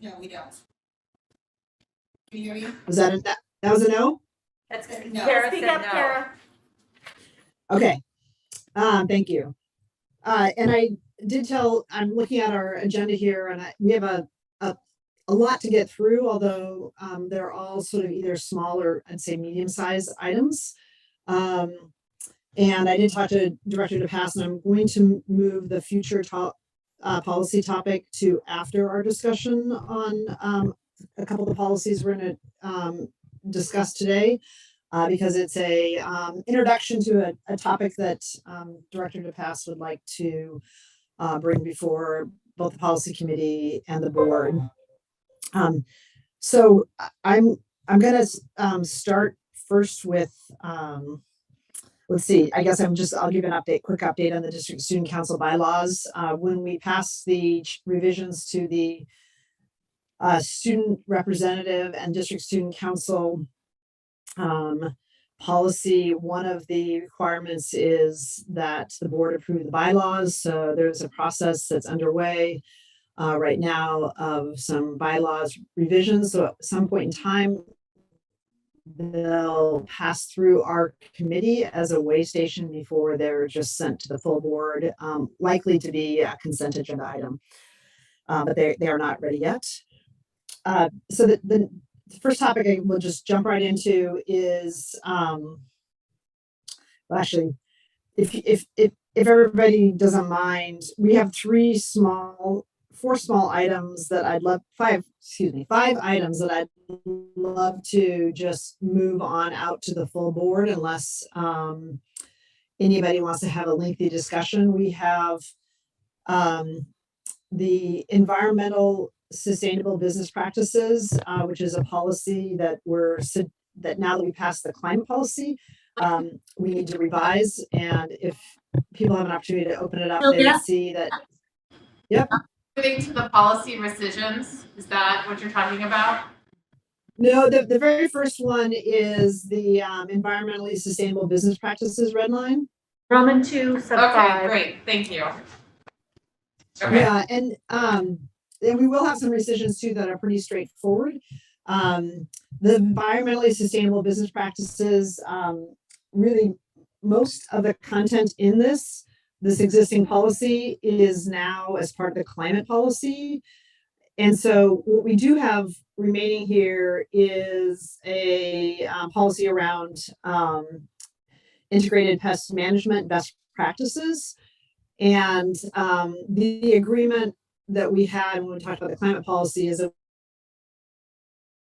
No, we don't. Can you hear me? Was that that was a no? That's good. No. Kara Speak said up, no. Kara. Okay. Thank you. And I did tell, I'm looking at our agenda here, and we have a lot to get through, although they're all sort of either small or I'd say medium-sized items. And I did talk to Director DePass, and I'm going to move the future policy topic to after our discussion on a couple of the policies we're going to discuss today. Because it's a introduction to a topic that Director DePass would like to bring before both the policy committee and the board. So I'm going to start first with let's see. I guess I'll give an quick update on the district student council bylaws. When we passed the revisions to the student representative and district student council policy, one of the requirements is that the board approve the bylaws. So there's a process that's underway right now of some bylaws revisions. So at some point in time, they'll pass through our committee as a way station before they're just sent to the full board, likely to be a consent agenda item, but they are not ready yet. So the first topic I will just jump right into is, well, actually, if everybody doesn't mind, we have four small items that five items that I'd love to just move on out to the full board unless anybody wants to have a lengthy discussion. We have the environmental sustainable business practices, which is a policy that that now that we passed the climate policy, we need to revise. And if people have an opportunity to open it up, they would see that. Yep. Moving to the policy rescissions, is that what you're talking about? No, the very first one is the environmentally sustainable business practices red line. Roman 2, sub 5. Okay, great, thank you. Okay. Yeah, and we will have some rescissions too that are pretty straightforward. The environmentally sustainable business practices, really most of the content in this existing policy is now as part of the climate policy. And so what we do have remaining here is a policy around integrated pest management best practices. And the agreement that we had when we talked about the climate policy is that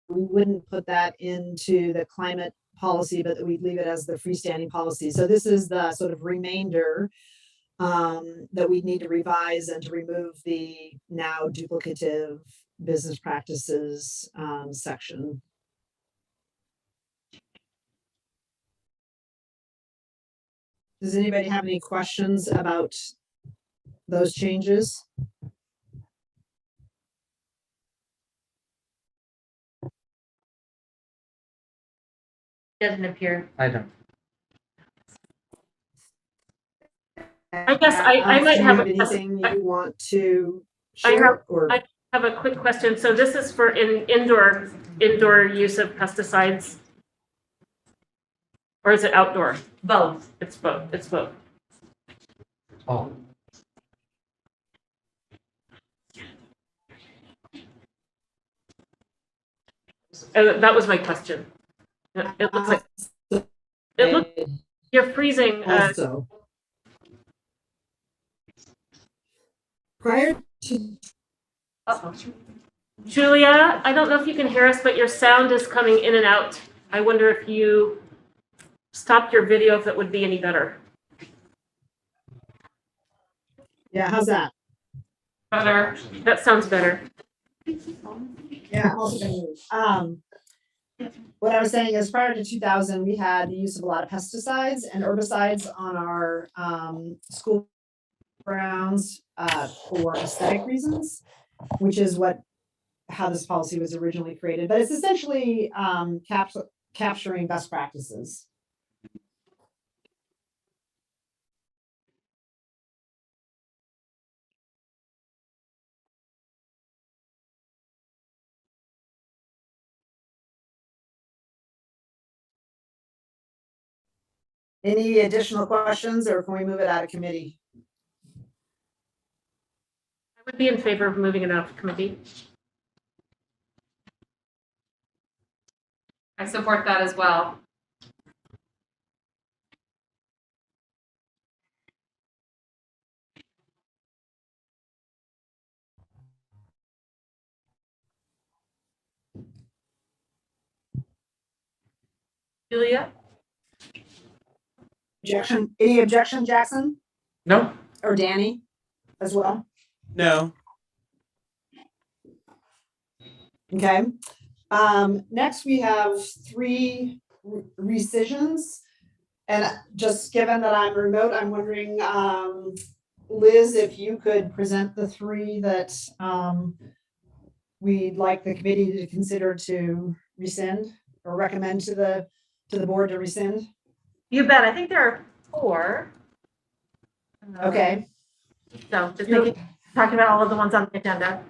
we wouldn't put that into the climate policy, but that we'd leave it as the freestanding policy. So this is the sort of remainder that we need to revise and to remove the now duplicative business practices section. Does anybody have any questions about those changes? Doesn't appear. I don't. I guess I might have anything you want to share? I have a quick question. So this is for indoor use of pesticides, or is it outdoor? Both. It's both. It's both. Oh. That was my question. It looks like you're freezing. Also, prior to Julia, I don't know if you can hear us, but your sound is coming in and out. I wonder if you stopped your video, if it would be any better. Yeah, how's that? Better. That sounds better. Yeah, I'm also gonna move. What I was saying is prior to 2000, we had the use of a lot of pesticides and herbicides on our school grounds for aesthetic reasons, which is how this policy was originally created. But it's essentially capturing best practices. Any additional questions, or can we move it out of committee? I would be in favor of moving it out of committee. I support that as well. Julia? Objection? Any objection, Jackson No. or Danny as well? No. Okay. Next we have 3 rescissions. And just given that I'm remote, I'm wondering, Liz, if you could present the 3 that we'd like the committee to consider to rescind or recommend to the board to rescind. You bet. I think there are 4. Okay. So just You're- talking about all of the ones on the agenda.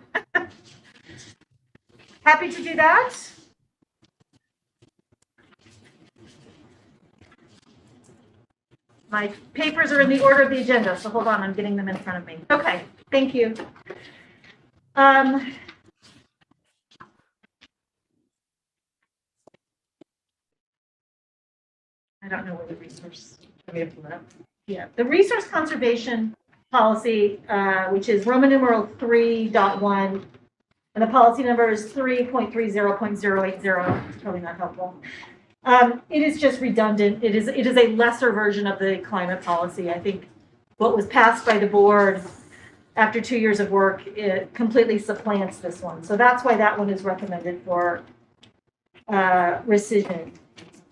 Happy to do that. My papers are in the order of the agenda, so hold on, I'm getting them in front of me. Okay, thank you. I don't know where the resource, let me pull it up. Yeah, the resource conservation policy, which is Roman numeral 3.1, and the policy number is 3.30.080. It's probably not helpful. It is just redundant. It is a lesser version of the climate policy. I think what was passed by the board after 2 years of work, it completely supplants this one. So that's why that one is recommended for rescission.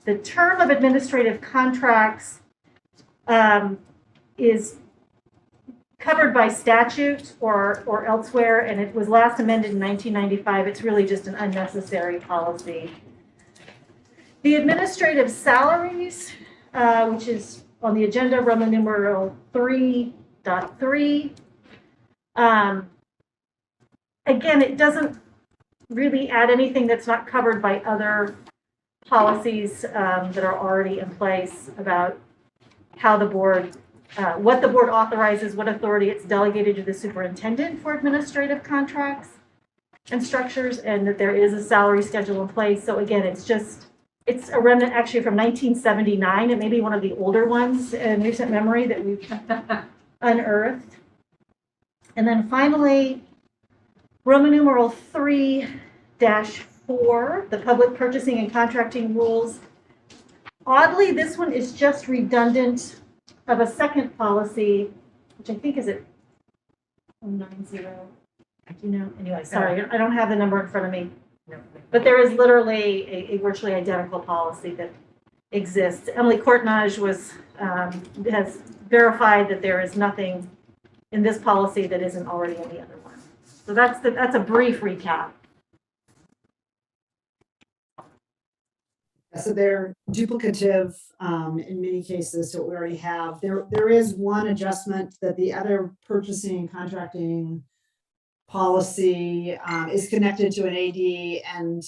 The term of administrative contracts is covered by statute or elsewhere, and it was last amended in 1995. It's really just an unnecessary policy. The administrative salaries, which is on the agenda, Roman numeral 3.3. Again, it doesn't really add anything that's not covered by other policies that are already in place about how the board, what the board authorizes, what authority it's delegated to the superintendent for administrative contracts and structures, and that there is a salary schedule in place. So again, it's a remnant actually from 1979. It may be one of the older ones in recent memory that we've unearthed. And then finally, Roman numeral 3-4, the public purchasing and contracting rules. Oddly, this one is just redundant of a second policy, which I think is at 090. You know, anyway, sorry, I don't have the number in front of me. But there is literally a virtually identical policy that exists. Emily Courtenage has verified that there is nothing in this policy that isn't already in the other one. So that's a brief recap. So they're duplicative in many cases to what we already have. There is one adjustment that the other purchasing and contracting policy is connected to an AD, and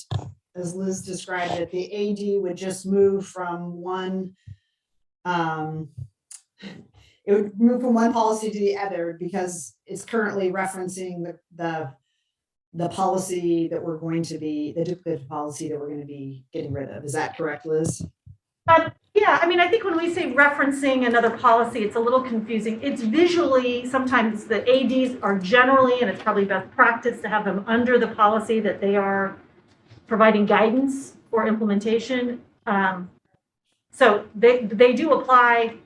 as Liz described it, the AD would just move from one, it would move from one policy to the other because it's currently referencing the policy that we're going to be, the duplicative policy that we're going to be getting rid of. Is that correct, Liz? Yeah, I mean, I think when we say referencing another policy, it's a little confusing. It's visually, sometimes the ADs are generally, and it's probably best practice to have them under the policy that they are providing guidance or implementation. So they do apply.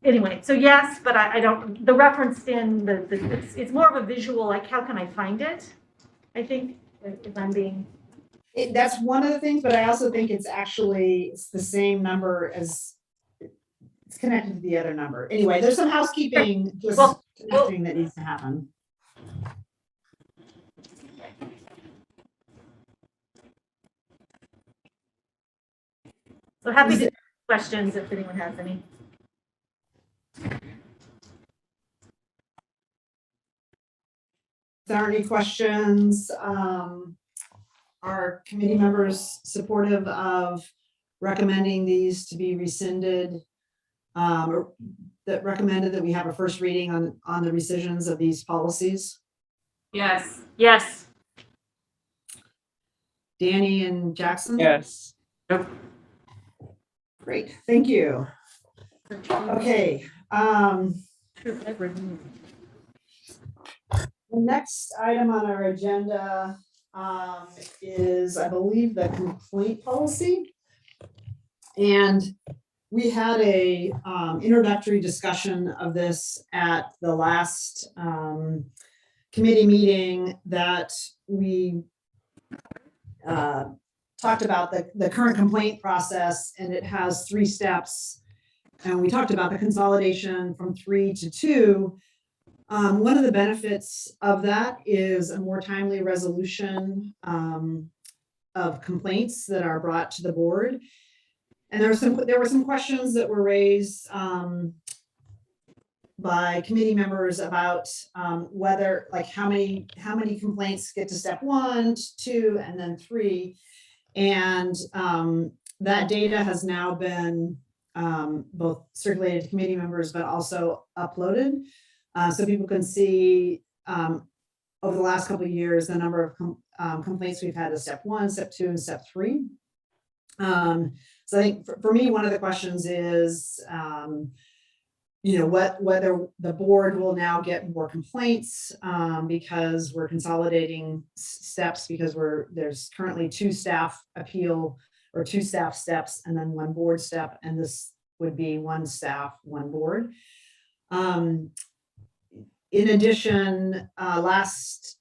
Anyway, so yes, but I don't, the reference in it's more of a visual, like how can I find it? I think, if I'm being. That's one of the things, but I also think it's the same number as it's connected to the other number. Anyway, there's some housekeeping connecting that needs to happen. So happy to take questions if anyone has any. If there aren't any questions, are committee members supportive of recommending these to be rescinded. Or that recommended that we have a first reading on the rescissions of these policies. Yes. Yes. Danny and Jackson? Yes. Great, thank you. Okay. The next item on our agenda is, I believe, the complaint policy. And we had a introductory discussion of this at the last committee meeting that we talked about the current complaint process, and it has 3 steps. And we talked about the consolidation from 3 to 2. One of the benefits of that is a more timely resolution of complaints that are brought to the board. And there were some questions that were raised by committee members about whether, like, how many complaints get to step 1, 2, and then 3. And that data has now been both circulated to committee members, but also uploaded. So people can see over the last couple of years, the number of complaints we've had to step 1, step 2, and step 3. So I think for me, one of the questions is, whether the board will now get more complaints because we're consolidating steps, because there's currently 2 staff appeal or 2 staff steps and then 1 board step, and this would be 1 staff, 1 board. In addition, last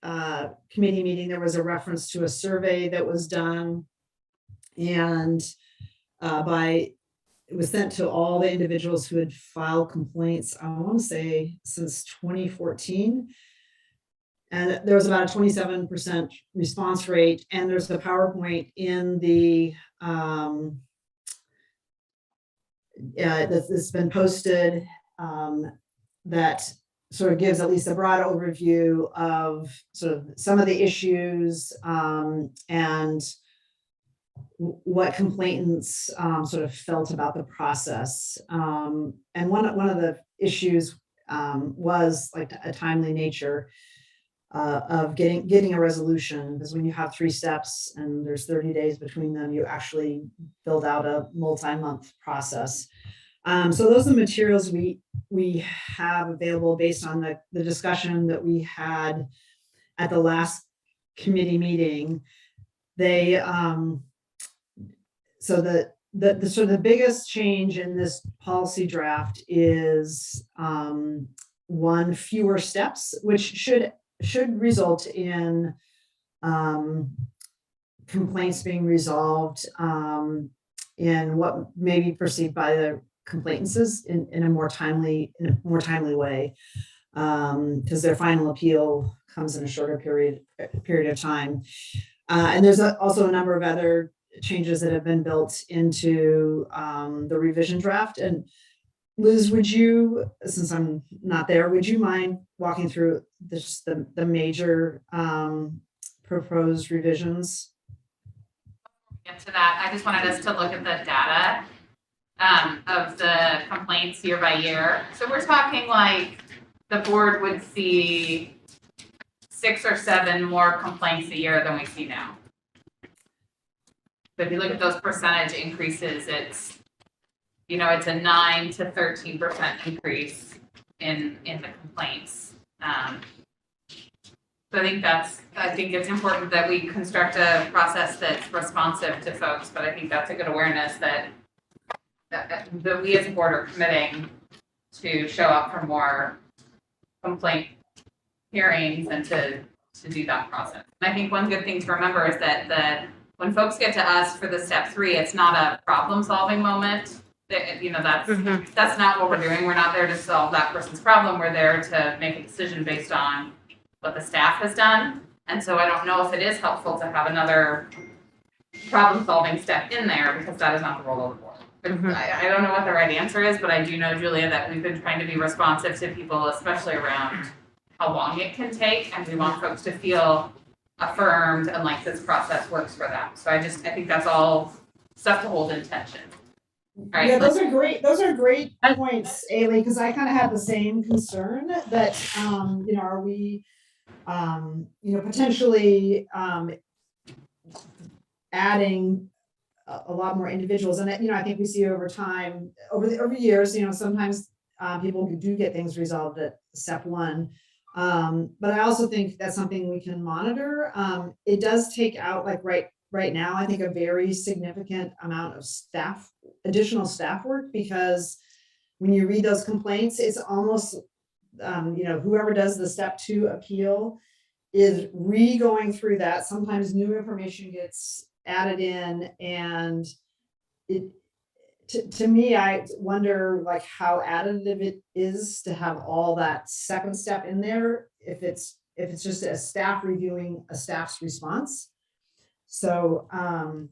committee meeting, there was a reference to a survey that was done, and it was sent to all the individuals who had filed complaints, I want to say since 2014. And there was about a 27% response rate. And there's a PowerPoint in the, that's been posted that sort of gives at least a broad overview of sort of some of the issues and what complainants sort of felt about the process. And one of the issues was like a timely nature of getting a resolution, because when you have 3 steps and there's 30 days between them, you actually build out a multi-month process. So those are the materials we have available based on the discussion that we had at the last committee meeting. They so the sort of the biggest change in this policy draft is 1 fewer steps, which should result in complaints being resolved in what may be perceived by the complainants in a more timely way, because their final appeal comes in a shorter period of time. And there's also a number of other changes that have been built into the revision draft. And Liz, would you, since I'm not there, would you mind walking through the major proposed revisions? Get to that. I just wanted us to look at the data of the complaints year by year. So we're talking like the board would see 6 or 7 more complaints a year than we see now. So if you look at those percentage increases, it's a 9 to 13% increase in the complaints. So I think it's important that we construct a process that's responsive to folks, but I think that's a good awareness that we as a board are committing to show up for more complaint hearings and to do that process. And I think one good thing to remember is that when folks get to us for the step 3, it's not a problem-solving moment. That's not what we're doing. We're not there to solve that person's problem. We're there to make a decision based on what the staff has done. And so I don't know if it is helpful to have another problem-solving step in there, because that is not the role of the board. I don't know what the right answer is, but I do know, Julia, that we've been trying to be responsive to people, especially around how long it can take, and we want folks to feel affirmed and like this process works for them. So I think that's all stuff to hold in tension. Right? Yeah, those are great I- points, Ailey, because I kind of had the same concern that, are we, potentially, adding a lot more individuals, and I think we see over time, over years, sometimes people do get things resolved at step one. But I also think that's something we can monitor. It does take out, like right now, I think a very significant amount of additional staff work, because when you read those complaints, it's almost, whoever does the step 2 appeal is going through that. Sometimes new information gets added in, and to me, I wonder like how additive it is to have all that second step in there if it's just a staff reviewing a staff's response. So I'm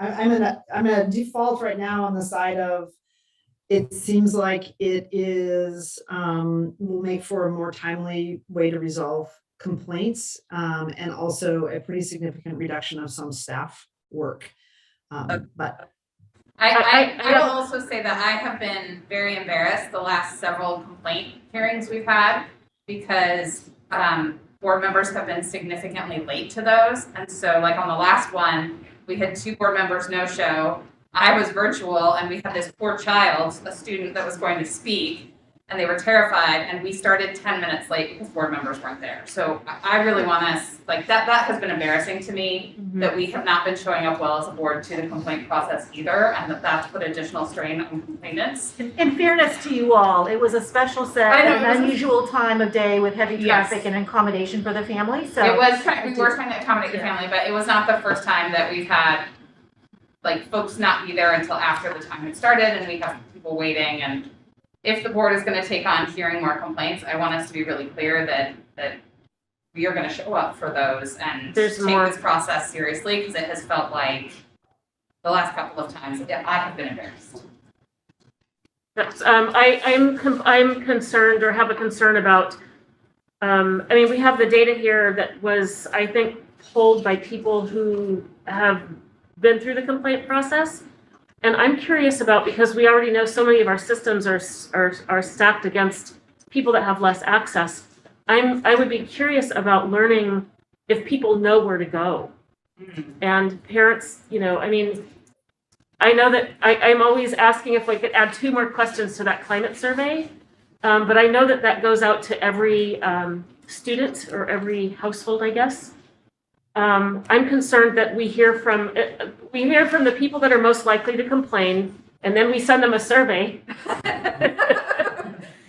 gonna default right now on the side of, it seems like it is will make for a more timely way to resolve complaints, and also a pretty significant reduction of some staff work. But I will also say that I have been very embarrassed the last several complaint hearings we've had, because board members have been significantly late to those. And so like on the last one, we had 2 board members no-show. I was virtual, and we had this poor child, a student that was going to speak, and they were terrified, and we started 10 minutes late because board members weren't there. So I really want us, like that has been embarrassing to me, that we have not been showing up well as a board to the complaint process either, and that's put additional strain on complainants. In fairness to you all, it was a special set, I know, an unusual time of day with heavy Yes. traffic and accommodation for the family, so. We were trying to accommodate the family, but it was not the first time that we've had like folks not be there until after the time had started, and we have people waiting. And if the board is going to take on hearing more complaints, I want us to be really clear that we are going to show up for those and take this process seriously, because it has felt like the last couple of times I have been embarrassed. Yes, I'm concerned, or have a concern about, we have the data here that was, I think, pulled by people who have been through the complaint process. And I'm curious about, because we already know so many of our systems are stacked against people that have less access. I would be curious about learning if people know where to go. And parents, I know that I'm always asking if we could add 2 more questions to that climate survey. But I know that goes out to every student or every household, I guess. I'm concerned that we hear from the people that are most likely to complain, and then we send them a survey.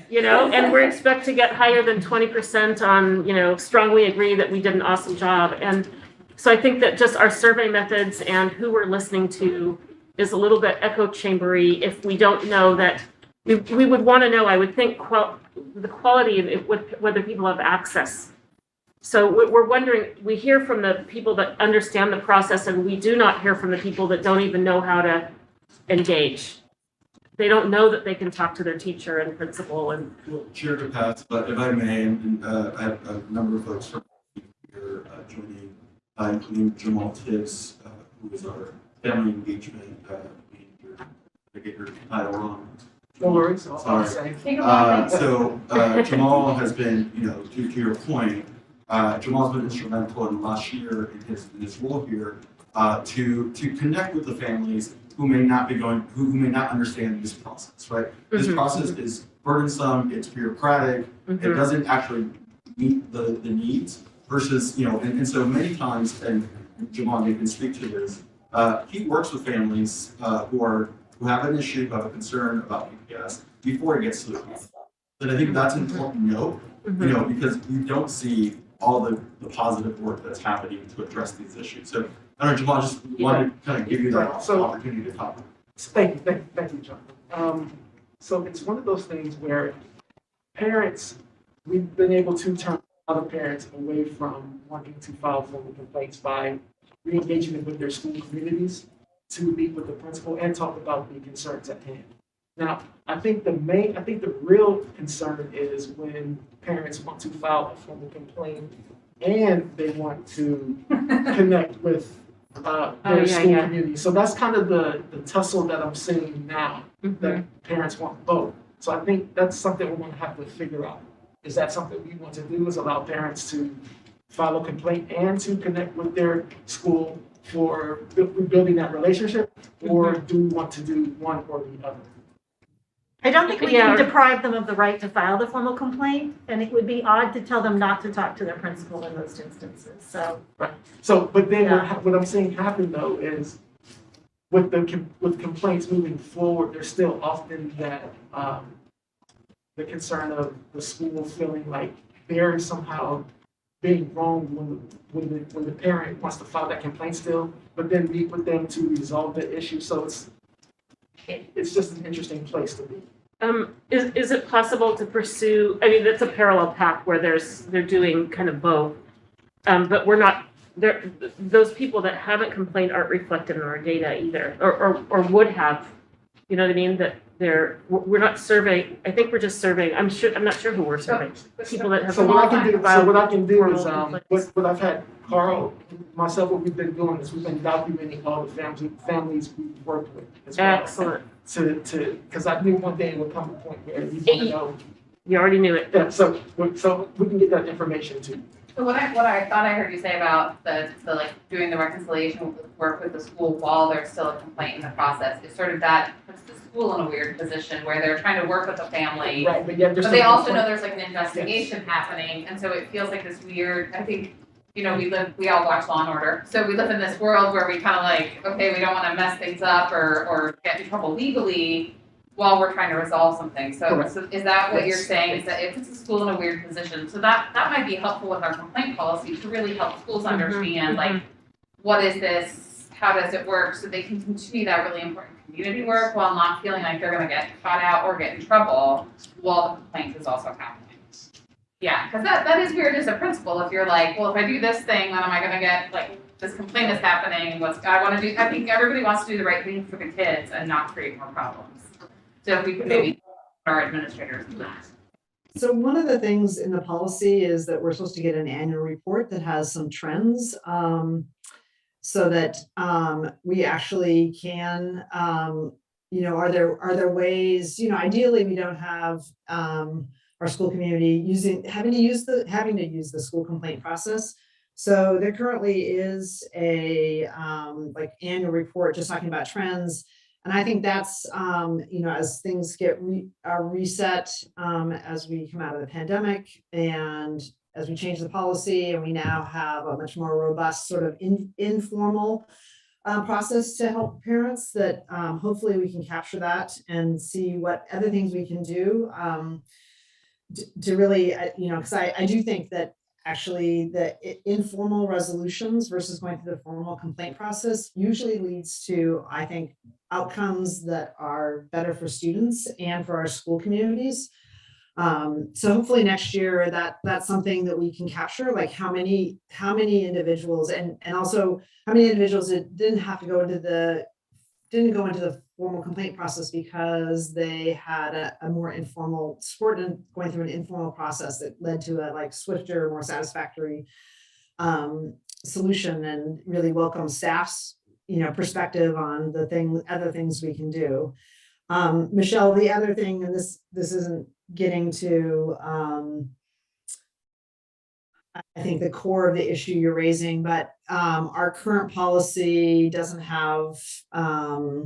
And we expect to get higher than 20% on, strongly agree that we did an awesome job. And so I think that just our survey methods and who we're listening to is a little bit echo chambery if we don't know that. We would want to know, I would think, the quality of it, whether people have access. So we're wondering, we hear from the people that understand the process, and we do not hear from the people that don't even know how to engage. They don't know that they can talk to their teacher and principal. And well, Chair to pass, but if I may, and I have a number of folks from here joining, including Jamal Tibbs, who is our family engagement manager. I get your title wrong. No worries. Sorry. Jamal has been, to your point, Jamal's been instrumental in last year in his role here to connect with the families who may not understand this process, right? This process is burdensome, it's bureaucratic, it doesn't actually meet the needs versus, and so many times, and Jamal, you can speak to this, he works with families who have an issue, who have a concern about PPS before it gets to the police. And I think that's an important note, because you don't see all the positive work that's happening to address these issues. So I don't know, Jamal, just wanted to kind of give you that opportunity to talk. Thank you, John. So it's one of those things where parents, we've been able to turn other parents away from wanting to file formal complaints by re-engaging them with their school communities to meet with the principal and talk about the concerns at hand. Now, I think the real concern is when parents want to file a formal complaint and they want to connect with their school yeah. community. So that's kind of the tussle that I'm seeing now, that parents want both. So I think that's something we're gonna have to figure out. Is that something we want to do, is allow parents to file a complaint and to connect with their school for building that relationship? Or do we want to do one or the other? I don't think we Yeah. can deprive them of the right to file the formal complaint, and it would be odd to tell them not to talk to their principal in those instances, so. So, but then Yeah. what I'm seeing happen though is with complaints moving forward, there's still often that, the concern of the school feeling like they're somehow being wrong when the parent wants to file that complaint still, but then meet with them to resolve the issue. So it's just an interesting place to be. Is it possible to pursue, I mean, that's a parallel path where they're doing kind of both. But we're not, those people that haven't complained aren't reflected in our data either, or would have, you know what I mean? That we're not surveying, I think we're just surveying, I'm not sure who we're surveying. People that have. So what I can do is, formal what I've had Carl, myself, what we've been doing is we've been documenting all the families we've worked with as well. Excellent. Because I knew one day it would come to a point where you want to know. You already knew it. Yeah, so we can get that information too. So what I thought I heard you say about the like doing the reconciliation work with the school while there's still a complaint in the process is sort of that puts the school in a weird position where they're trying to work with the family. Right, but yet there's But they still also complaint. know there's like an investigation happening, and so it feels like this weird, I think, you know, we all watch Law and Order, so we live in this world where we kind of like, okay, we don't want to mess things up or get in trouble legally while we're trying to resolve something. So, Correct. so is that what you're Yes. saying, is that it puts the school in a weird position? So that might be helpful with our complaint policy to really help schools understand, like, what is this, how does it work, so they can continue that really important community work while not feeling like they're gonna get caught out or get in trouble while the complaint is also happening. Yeah, because that is weird as a principal, if you're like, well, if I do this thing, then am I gonna get, like, this complaint is happening, I think everybody wants to do the right thing for the kids and not create more problems. So if we could maybe our administrators do that. So one of the things in the policy is that we're supposed to get an annual report that has some trends, so that we actually can, you know, are there ways, you know, ideally we don't have our school community having to use the school complaint process. So there currently is a like annual report just talking about trends. And I think that's, you know, as things get reset, as we come out of the pandemic and as we change the policy and we now have a much more robust sort of informal process to help parents, that hopefully we can capture that and see what other things we can do to really, you know, because I do think that actually the informal resolutions versus going through the formal complaint process usually leads to, I think, outcomes that are better for students and for our school communities. So hopefully next year that's something that we can capture, like how many individuals and also how many individuals that didn't go into the formal complaint process because they had a more informal support and going through an informal process that led to a like swifter, more satisfactory solution, and really welcome staff's, you know, perspective on other things we can do. Michelle, the other thing, and this isn't getting to I think the core of the issue you're raising, but our current policy doesn't have a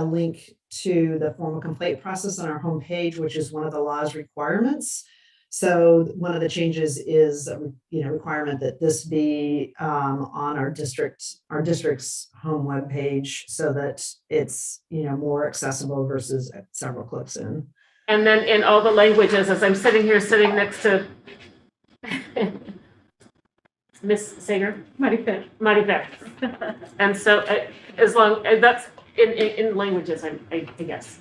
link to the formal complaint process on our homepage, which is one of the law's requirements. So one of the changes is, you know, requirement that this be on our district's home webpage so that it's, you know, more accessible versus several clicks in. And then in all the languages, as I'm sitting next to Miss Sager, Marifer. And so as long as that's in languages, I guess.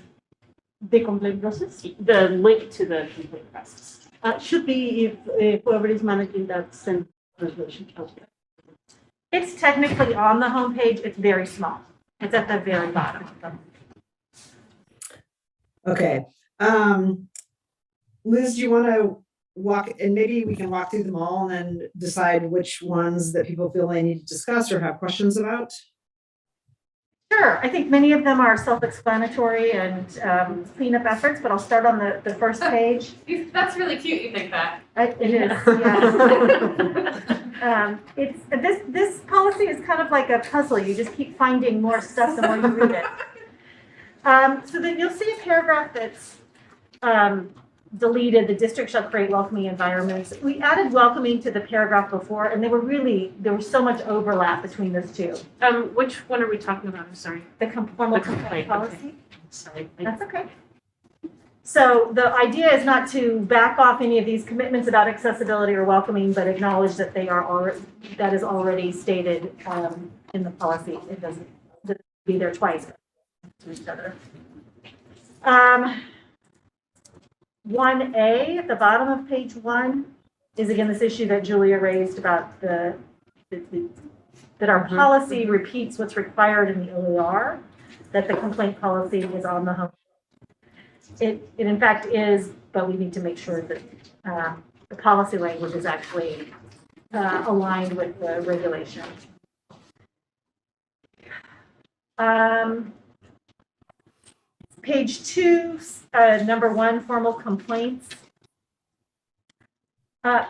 The complaint process? The link to the complaint process. Should be if whoever is managing that send resolution. It's technically on the homepage, it's very small. It's at the very bottom. Okay. Liz, do you want to and maybe we can walk through them all and then decide which ones that people feel they need to discuss or have questions about. Sure, I think many of them are self-explanatory and cleanup efforts, but I'll start on the first page. That's really cute, you think that. It is, yeah. This policy is kind of like a puzzle. You just keep finding more stuff the more you read it. So then you'll see a paragraph that's deleted. The district shall create welcoming environments. We added welcoming to the paragraph before, and there was so much overlap between those two. Which one are we talking about? I'm sorry. The formal The complaint complaint, policy. Sorry. That's okay. So the idea is not to back off any of these commitments about accessibility or welcoming, but acknowledge that that is already stated in the policy. It doesn't be there twice to each other. 1A at the bottom of page 1 is again this issue that Julia raised about that our policy repeats what's required in the OER, that the complaint policy is on the home. It in fact is, but we need to make sure that the policy language is actually aligned with the regulation. Page 2, number 1, formal complaints.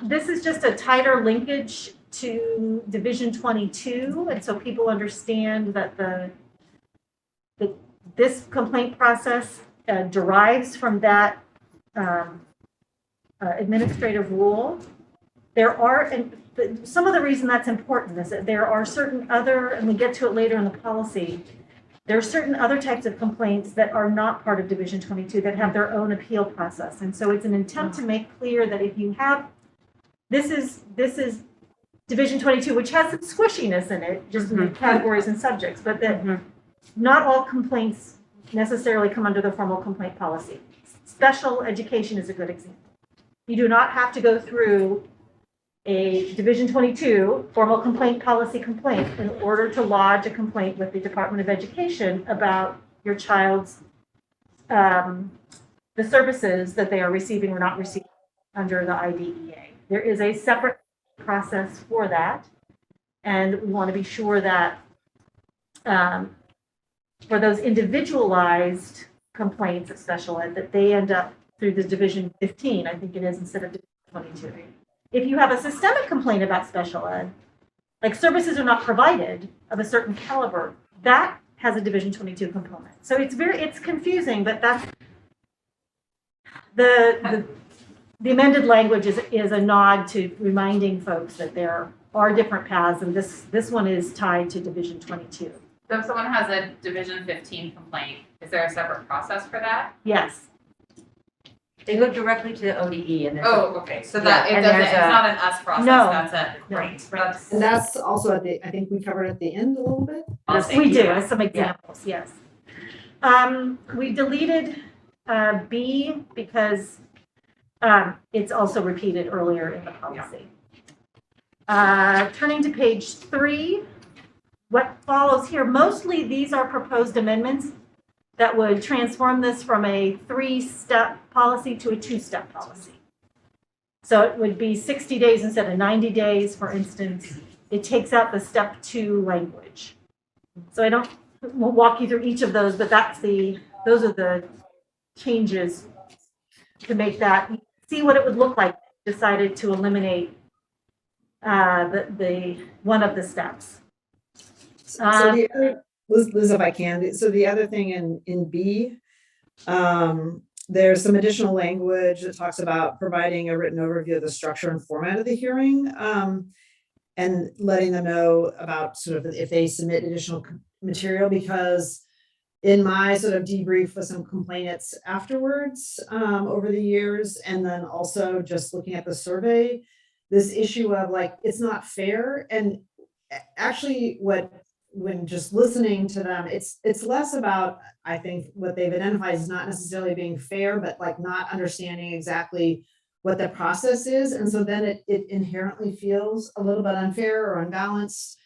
This is just a tighter linkage to Division 22, and so people understand that this complaint process derives from that administrative rule. Some of the reason that's important is that there are certain other, and we get to it later in the policy, there are certain other types of complaints that are not part of Division 22 that have their own appeal process. And so it's an attempt to make clear that if you have, this is Division 22, which has some squishiness in it, just in the categories and subjects, but that not all complaints necessarily come under the formal complaint policy. Special education is a good example. You do not have to go through a Division 22 formal complaint policy complaint in order to lodge a complaint with the Department of Education about your child's the services that they are receiving or not receiving under the IDEA. There is a separate process for that, and we want to be sure that for those individualized complaints of special ed, that they end up through the Division 15, I think it is, instead of Division 22. If you have a systemic complaint about special ed, like services are not provided of a certain caliber, that has a Division 22 component. So it's confusing, but that's the amended language is a nod to reminding folks that there are different paths, and this one is tied to Division 22. So if someone has a Division 15 complaint, is there a separate process for that? Yes. They go directly to the ODE and then. Oh, okay, so that, Yeah, it and doesn't, there's it's not an us process, No. that's it, No, right, right. that's. And that's also I think we covered at the end a little bit. Awesome. We do, as some examples, yes. We deleted B because it's also repeated earlier in the policy. Turning to page 3, what follows here, mostly these are proposed amendments that would transform this from a 3-step policy to a 2-step policy. So it would be 60 days instead of 90 days, for instance. It takes out the step 2 language. So I won't walk you through each of those, but those are the changes to make that, see what it would look like if decided to eliminate the one of the steps. So the other, Liz, if I can, so the other thing in B, there's some additional language that talks about providing a written overview of the structure and format of the hearing, and letting them know about sort of if they submit additional material, because in my sort of debrief with some complainants afterwards over the years, and then also just looking at the survey, this issue of like, it's not fair. And actually when just listening to them, it's less about, I think what they've identified is not necessarily being fair, but like not understanding exactly what the process is. And so then it inherently feels a little bit unfair or unbalanced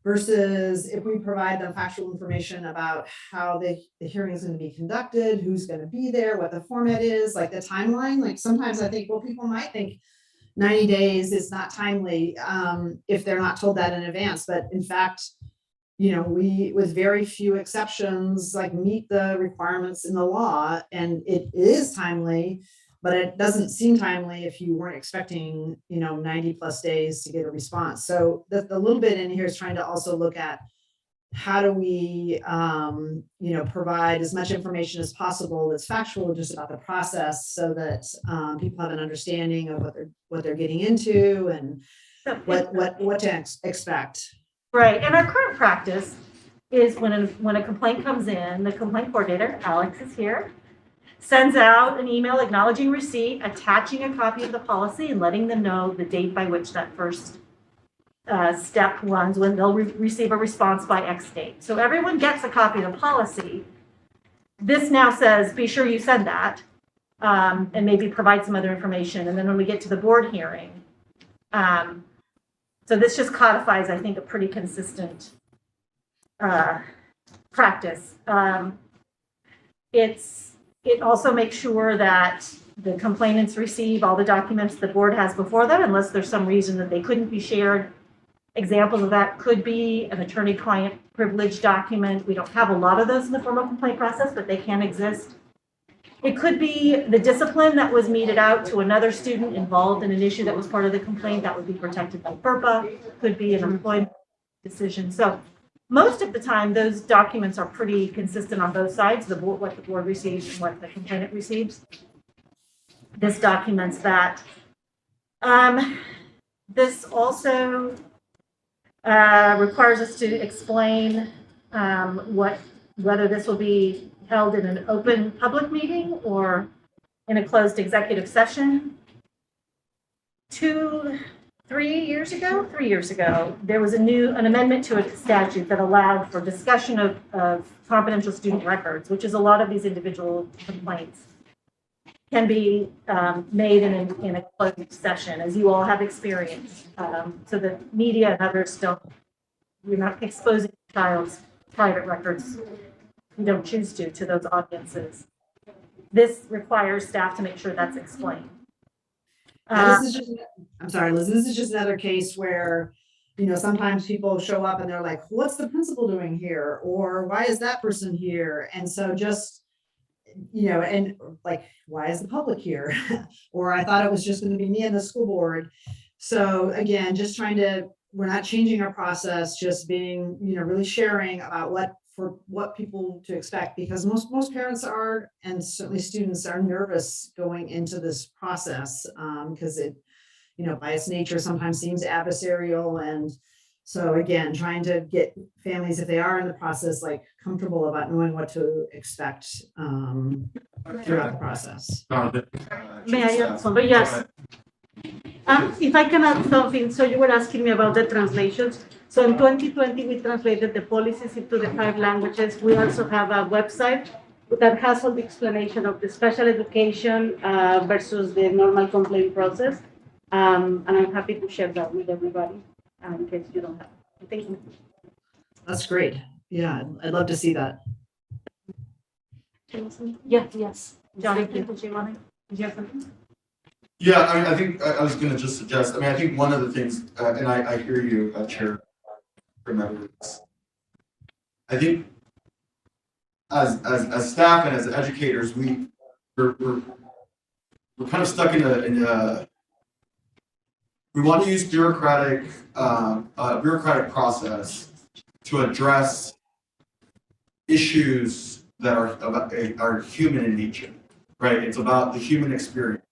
versus if we provide them factual information about how the hearing is going to be conducted, who's going to be there, what the format is, like the timeline. Like sometimes I think, well, people might think 90 days is not timely if they're not told that in advance. But in fact, you know, we, with very few exceptions, like meet the requirements in the law, and it is timely, but it doesn't seem timely if you weren't expecting, you know, 90 plus days to get a response. So the little bit in here is trying to also look at how do we, you know, provide as much information as possible that's factual just about the process, so that people have an understanding of what they're getting into and what to expect. Right, and our current practice is when a complaint comes in, the complaint coordinator, Alex is here, sends out an email acknowledging receipt, attaching a copy of the policy, and letting them know the date by which that first step runs, when they'll receive a response by X date. So everyone gets a copy of the policy. This now says, be sure you send that, and maybe provide some other information. And then when we get to the board hearing, so this just codifies, I think, a pretty consistent practice. It also makes sure that the complainants receive all the documents the board has before them, unless there's some reason that they couldn't be shared. Examples of that could be an attorney-client privilege document. We don't have a lot of those in the formal complaint process, but they can exist. It could be the discipline that was meted out to another student involved in an issue that was part of the complaint that would be protected by FERPA. It could be an employment decision. So most of the time, those documents are pretty consistent on both sides, what the board receives and what the complainant receives. This documents that. This also requires us to explain whether this will be held in an open public meeting or in a closed executive session. 3 years ago, there was an amendment to a statute that allowed for discussion of confidential student records, which is a lot of these individual complaints can be made in a closed session, as you all have experienced, so that media and others you're not exposing the child's private records, you don't choose to those audiences. This requires staff to make sure that's explained. This is just, I'm sorry, Liz, this is just another case where, you know, sometimes people show up and they're like, what's the principal doing here? Or why is that person here? And so just, you know, and like, why is the public here? Or I thought it was just going to be me and the school board. So again, just we're not changing our process, just being, you know, really sharing about what people to expect, because most parents are, and certainly students are, nervous going into this process because it, you know, by its nature sometimes seems adversarial. And so again, trying to get families, if they are in the process, like comfortable about knowing what to expect throughout the process. May I add something? Yes. If I can add something, so you were asking me about the translations. So in 2020, we translated the policies into the 5 languages. We also have a website that has all the explanation of the special education versus the normal complaint process. And I'm happy to share that with everybody in case you don't have it. Thank you. That's great. Yeah, I'd love to see that. Yes. Johnny, did you have something? Yeah, I mean, I think I was going to just suggest, I mean, I think one of the things, and I hear you, Chair, remember this. I think as staff and as educators, we're kind of stuck in a we want to use bureaucratic process to address issues that are human in nature, right? It's about the human experience.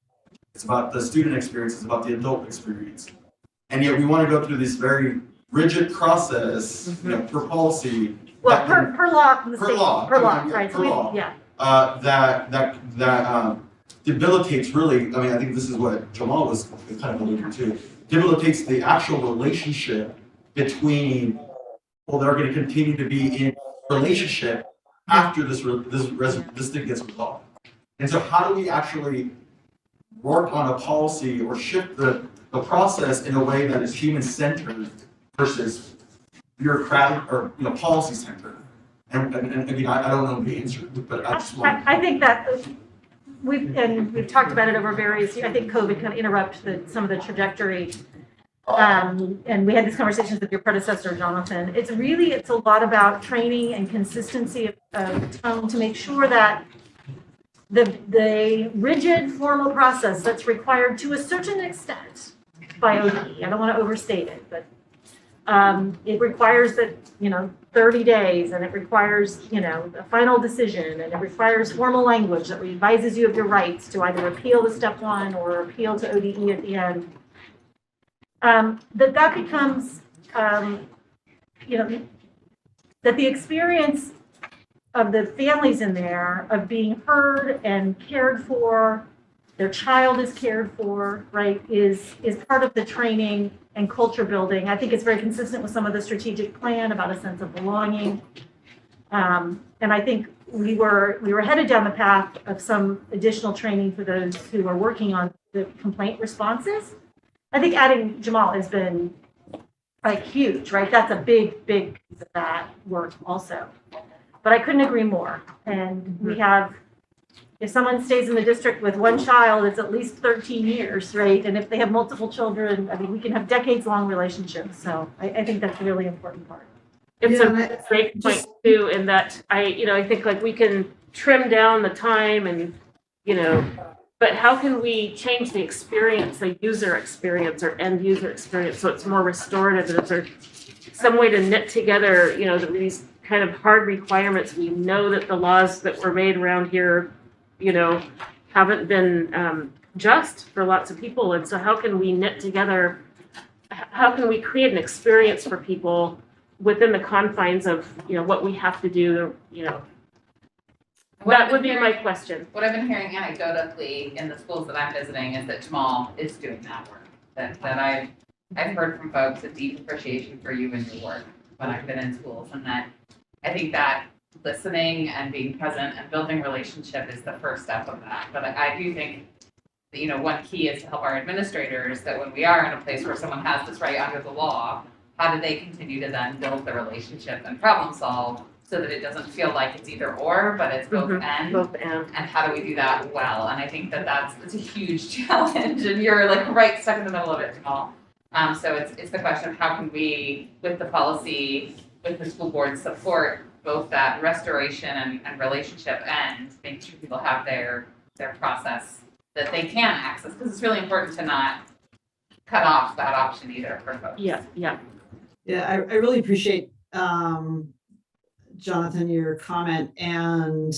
It's about the student experience. It's about the adult experience. And yet we want to go through this very rigid process, you know, per policy. Well, per law, right? Per law. Yeah. That debilitates really. I mean, I think this is what Jamal was kind of alluding to. Debilitates the actual relationship between people that are going to continue to be in relationship after this thing gets resolved. And so, how do we actually work on a policy or shift the process in a way that is human-centered versus bureaucratic or policy centered. And again, I don't know the answer, but I just want. I think that we've talked about it over various, I think COVID kind of interrupted some of the trajectory. And we had these conversations with your predecessor, Jonathan. It's a lot about training and consistency of tone to make sure that the rigid formal process that's required to a certain extent by ODE, I don't want to overstate it, but it requires that, 30 days, and it requires, a final decision, and it requires formal language that advises you of your rights to either appeal to step one or appeal to ODE at the end. That becomes, that the experience of the families in there of being heard and cared for, their child is cared for, right, is part of the training and culture building. I think it's very consistent with some of the strategic plan about a sense of belonging. And I think we were headed down the path of some additional training for those who are working on the complaint responses. I think adding Jamal has been huge, right? That's a big piece of that work also. But I couldn't agree more. And we have, if someone stays in the district with one child, it's at least 13 years, right? And if they have multiple children, we can have decades-long relationships. So I think that's a really important part. It's a great point too, in that I think we can trim down the time and, but how can we change the experience, the user experience or end user experience, so it's more restorative? Is there some way to knit together, these kind of hard requirements? We know that the laws that were made around here, haven't been just for lots of people. And so how can we knit together, how can we create an experience for people within the confines of, what we have to do, That would be my question. What I've been hearing anecdotally in the schools that I'm visiting is that Jamal is doing that work. That I've heard from folks a deep appreciation for you and your work when I've been in schools, and that I think that listening and being present and building relationship is the first step of that. But I do think that, one key is to help our administrators that when we are in a place where someone has this right under the law, how do they continue to then build the relationship and problem solve so that it doesn't feel like it's either or, but it's both and. And how do we do that well? And I think it's a huge challenge, and you're right stuck in the middle of it, Jamal. So it's the question of how can we, with the policy, with the school board, support both that restoration and relationship and making sure people have their process that they can access, because it's really important to not cut off that option either for folks. Yeah. I really appreciate Jonathan, your comment, and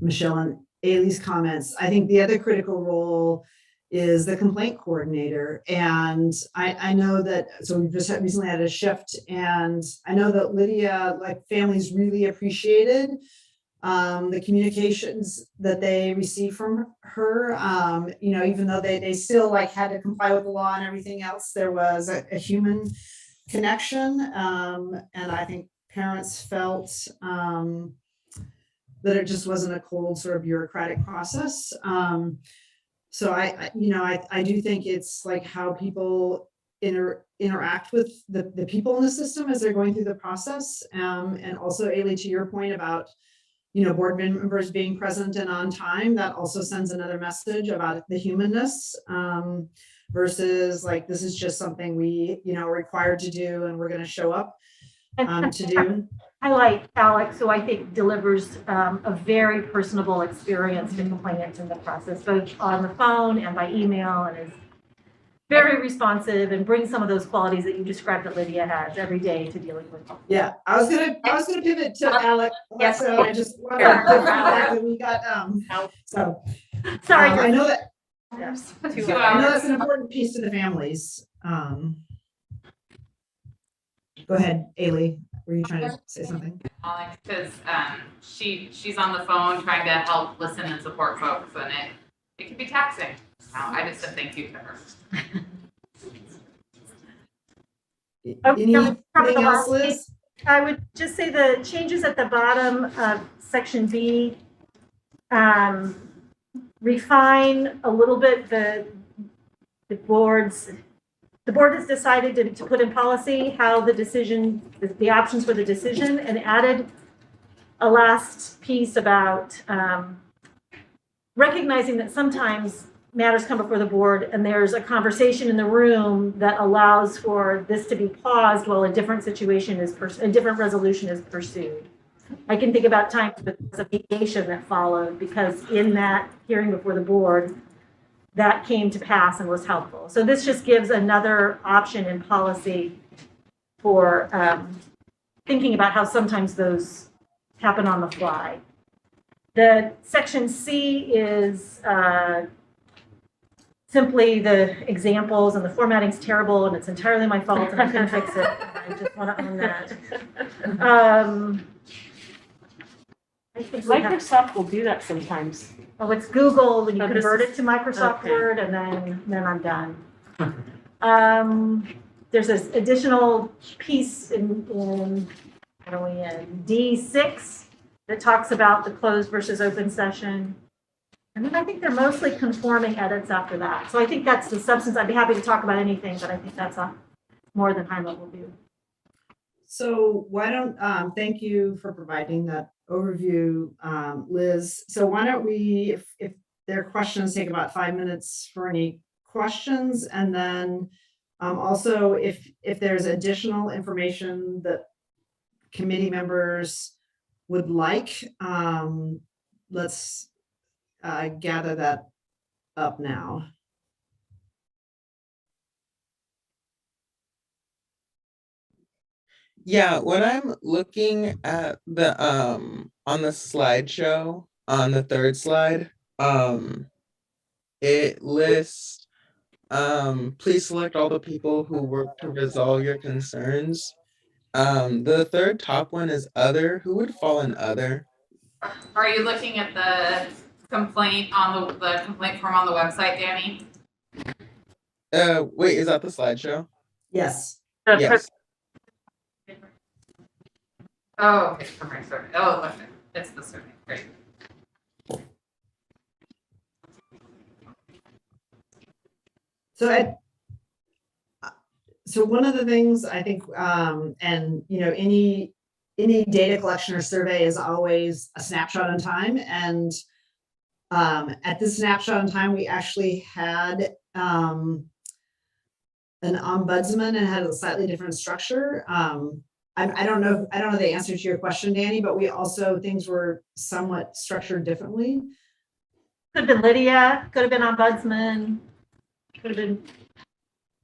Michelle and Ailey's comments. I think the other critical role is the complaint coordinator. And I know that, so we've just recently had a shift, and I know that Lydia, families really appreciated the communications that they received from her. Even though they still had to comply with the law and everything else, there was a human connection. And I think parents felt that it just wasn't a cold sort of bureaucratic process. So I do think it's how people interact with the people in the system as they're going through the process. And also, Ailey, to your point about, board members being present and on time, that also sends another message about the humanness versus this is just something we, are required to do and we're going to show up to do. I like Alex, who I think delivers a very personable experience to complainants in the process, both on the phone and by email, and is very responsive and brings some of those qualities that you described that Lydia has every day to dealing with. Yeah, I was gonna pivot to Alex. Yes. So I just want to that we got so. Sorry, I know that. yes. I know that's an important piece to the families. Go ahead, Ailey. Were you trying to say something? Alex, because she's on the phone trying to help listen and support folks, and it can be taxing. I just said thank you to her. Anything else, Liz? I would just say the changes at the bottom of section B refine a little bit the board's the board has decided to put in policy how the decision, the options for the decision, and added a last piece about recognizing that sometimes matters come before the board and there's a conversation in the room that allows for this to be paused while a different situation is, a different resolution is pursued. I can think about times with the mediation that followed, because in that hearing before the board, that came to pass and was helpful. So this just gives another option in policy for thinking about how sometimes those happen on the fly. The section C is simply the examples, and the formatting's terrible and it's entirely my fault and I couldn't fix it. I just want to own that. I think we have- Microsoft will do that sometimes. Oh, it's Google, when you Oh, this convert is- it to Microsoft okay. Word, and then I'm done. There's this additional piece in how are we in D6 that talks about the closed versus open session. And then I think they're mostly conforming edits after that. So I think that's the substance. I'd be happy to talk about anything, but I think that's a more than high level view. So why don't, thank you for providing that overview, Liz. So why don't we, if there are questions, take about 5 minutes for any questions. And then also if there's additional information that committee members would like, let's gather that up now. Yeah, when I'm looking at the on the slideshow on the third slide, it lists please select all the people who work to resolve your concerns. The third top one is other. Who would fall in other? Are you looking at the complaint on the complaint form on the website, Danny? Wait, is that the slideshow? Yes. Yes. Oh, okay, from my survey. Oh, look, it's the survey. Great. So one of the things I think, and you know, any data collection or survey is always a snapshot in time. And at this snapshot in time, we actually had an ombudsman and had a slightly different structure. I don't know the answer to your question, Danny, but we also, things were somewhat structured differently. Could have been Lydia, could have been ombudsman, could have been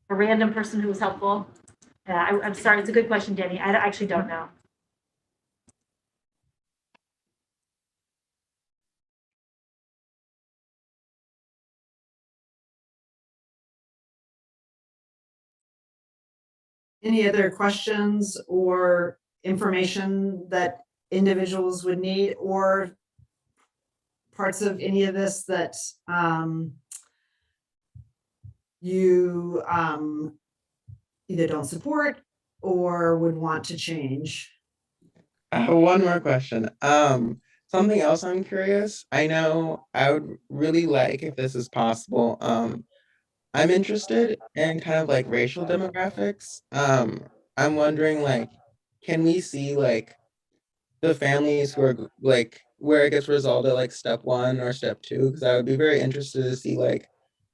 a random person who was helpful. Yeah, I'm sorry, it's a good question, Danny. I actually don't know. Any other questions or information that individuals would need, or parts of any of this that you either don't support or would want to change? One more question. Something else I'm curious. I know I would really like, if this is possible, I'm interested in kind of like racial demographics. I'm wondering, like, can we see like the families who are like where it gets resolved at like step 1 or step 2? Because I would be very interested to see, like,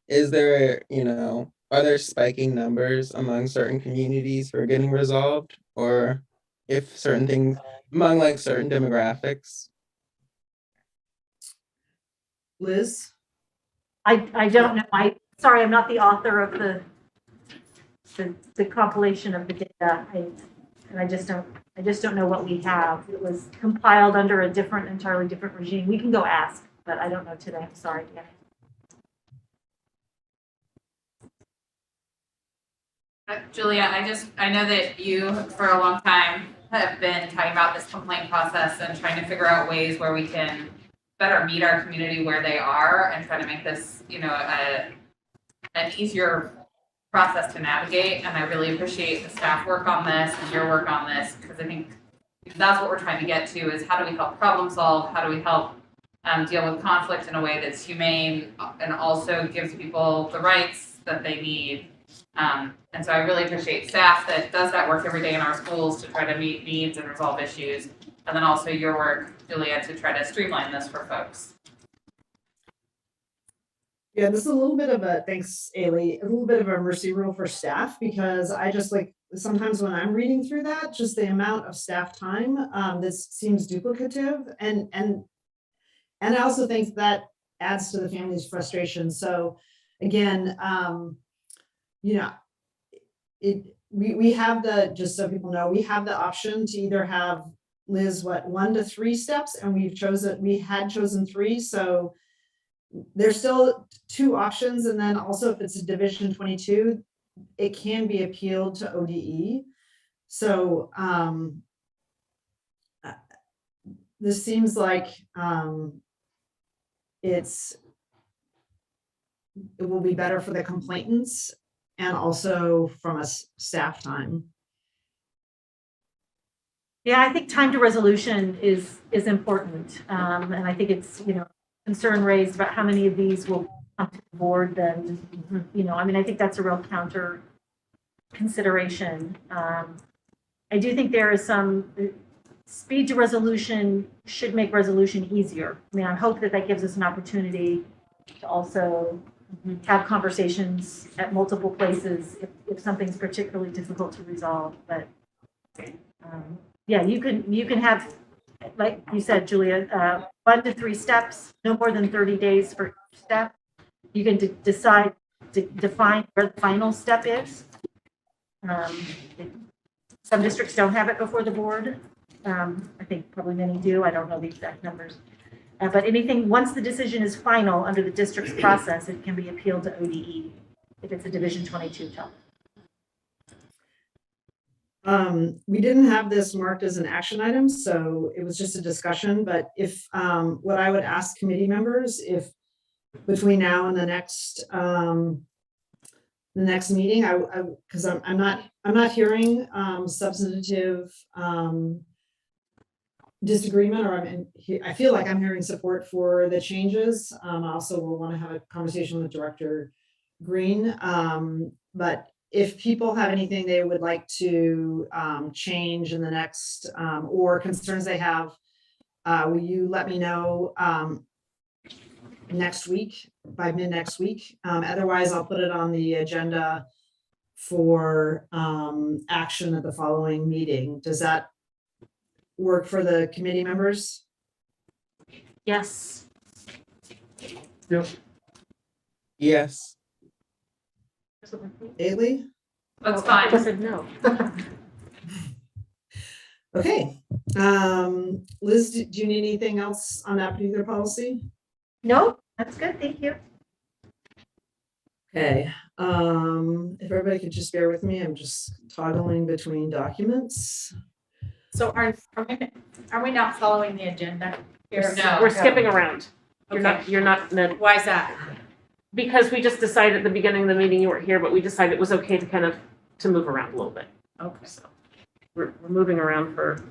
is there, are there spiking numbers among certain communities who are getting resolved, or if certain things among like certain demographics? Liz? I don't know. Sorry, I'm not the author of the compilation of the data. And I just don't know what we have. It was compiled under a entirely different regime. We can go ask, but I don't know today. I'm sorry, Danny. Julia, I know that you, for a long time, have been talking about this complaint process and trying to figure out ways where we can better meet our community where they are and try to make this, an easier process to navigate. And I really appreciate the staff work on this and your work on this, because I think that's what we're trying to get to, is how do we help problem solve? How do we help deal with conflict in a way that's humane and also gives people the rights that they need And so I really appreciate staff that does that work every day in our schools to try to meet needs and resolve issues. And then also your work, Julia, to try to streamline this for folks. Yeah, this is a little bit of a, thanks, Ailey, a little bit of a mercy rule for staff, because I just like, sometimes when I'm reading through that, just the amount of staff time, this seems duplicative, and I also think that adds to the family's frustration. So again, you know, we have the, just so people know, we have the option to either have, Liz, what, 1 to 3 steps, and we had chosen 3, so there's still 2 options. And then also if it's a Division 22, it can be appealed to ODE. So this seems like it will be better for the complainants and also from a staff time. Yeah, I think time to resolution is important. And I think it's, concern raised about how many of these will come to the board then, I mean, I think that's a real counter consideration. I do think there is some speed to resolution should make resolution easier. I mean, I hope that gives us an opportunity to also have conversations at multiple places if something's particularly difficult to resolve. But yeah, you can have, like you said, Julia, 1 to 3 steps, no more than 30 days for each step. You can decide to define where the final step is. Some districts don't have it before the board. I think probably many do. I don't know the exact numbers. But anything, once the decision is final under the district's process, it can be appealed to ODE if it's a Division 22 topic. We didn't have this marked as an action item, so it was just a discussion. But if what I would ask committee members, if between now and the next meeting, because I'm not hearing substantive disagreement, or I feel like I'm hearing support for the changes. I also will want to have a conversation with Director Green, but if people have anything they would like to change in the next, or concerns they have, will you let me know next week, by mid next week? Otherwise, I'll put it on the agenda for action at the following meeting. Does that work for the committee members? Yes. Yep. Yes. Ailey? That's I fine. said no. Okay. Liz, do you need anything else on that particular policy? No, that's good. Thank you. Okay. If everybody could just bear with me, I'm just toggling between documents. So are we not following the agenda here? No. We're skipping around. Okay. You're not meant, Why is that? because we just decided at the beginning of the meeting you weren't here, but we decided it was okay to kind of to move around a little bit. Okay. So we're moving around for.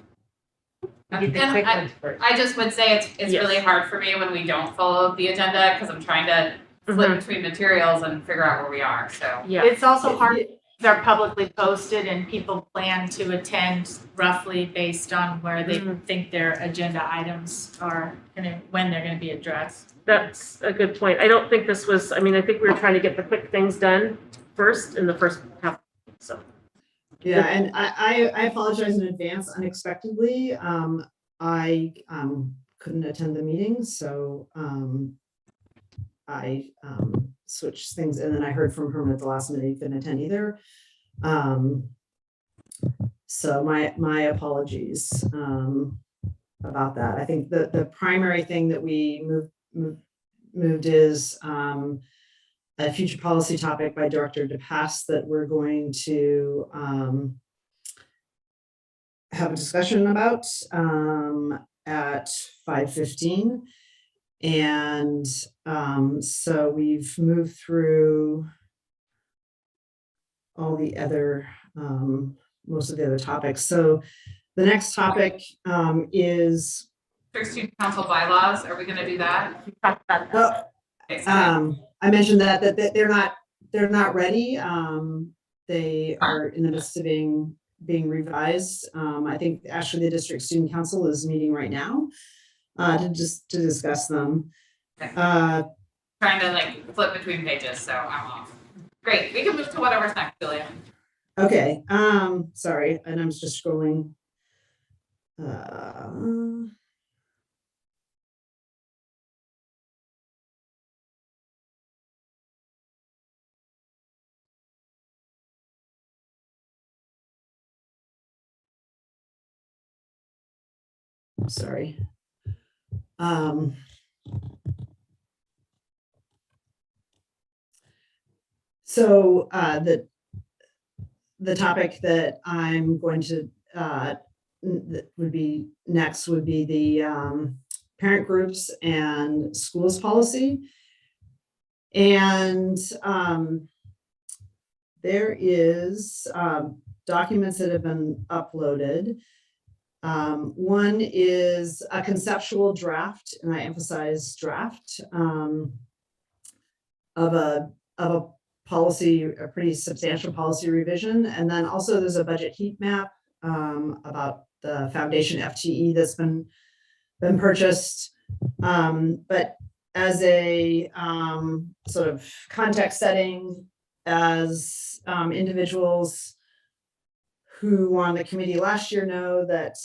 And I just would say it's Yes. really hard for me when we don't follow the agenda because I'm trying to flip between materials and figure out where we are. So Yeah. It's also hard if they're publicly posted and people plan to attend roughly based on where they think their agenda items are when they're gonna be addressed. That's a good point. I don't think this was, I mean, I think we were trying to get the quick things done first in the first half. So. Yeah, and I apologize in advance unexpectedly. I couldn't attend the meeting, so I switched things, and then I heard from Herman at the last minute he couldn't attend either. So my apologies about that. I think the primary thing that we moved is a future policy topic by Director DePass that we're going to have a discussion about at 5:15. And so we've moved through all the other, most of the other topics. So the next topic is Student Council bylaws, are we gonna do that? We talked about that. I mentioned that they're not they're not ready. They are in the midst of being revised. I think actually the district student council is meeting right now to discuss them. Trying to like flip between pages, so I'm off. Great, we can move to whatever's next, Julia. Okay, sorry, and I'm just scrolling. Sorry. So the topic that I'm going to that would be next would be the parent groups and schools policy. And there is documents that have been uploaded. One is a conceptual draft, and I emphasize draft, of a policy, a pretty substantial policy revision. And then also there's a budget heat map about the foundation FTE that's been purchased. But as a sort of context setting, as individuals who were on the committee last year know that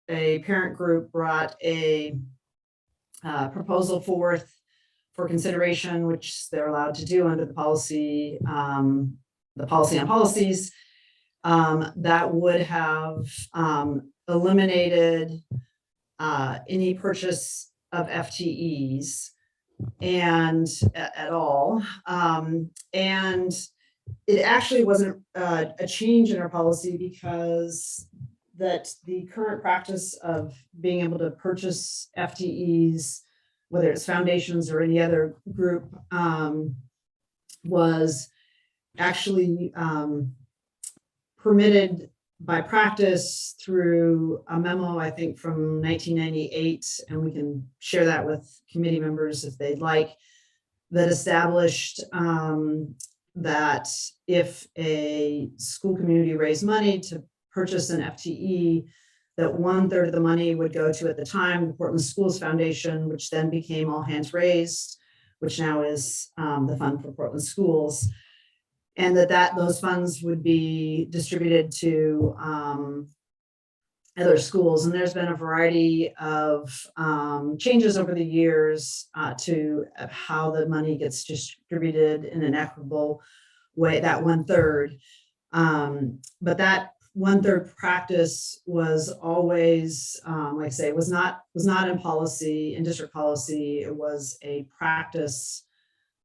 a parent group brought a proposal forth for consideration, which they're allowed to do under the policy on policies, that would have eliminated any purchase of FTEs and at all. And it actually wasn't a change in our policy because that the current practice of being able to purchase FTEs, whether it's foundations or any other group, was actually permitted by practice through a memo, I think from 1998, and we can share that with committee members if they'd like, that established that if a school community raised money to purchase an FTE, that 1/3 of the money would go to, at the time, the Portland Schools Foundation, which then became All Hands Raised, which now is the Fund for Portland Schools, and that those funds would be distributed to other schools. And there's been a variety of changes over the years to how the money gets distributed in an equitable way, that 1/3. But that 1/3 practice was always, like I say, was not in policy, in district policy. It was a practice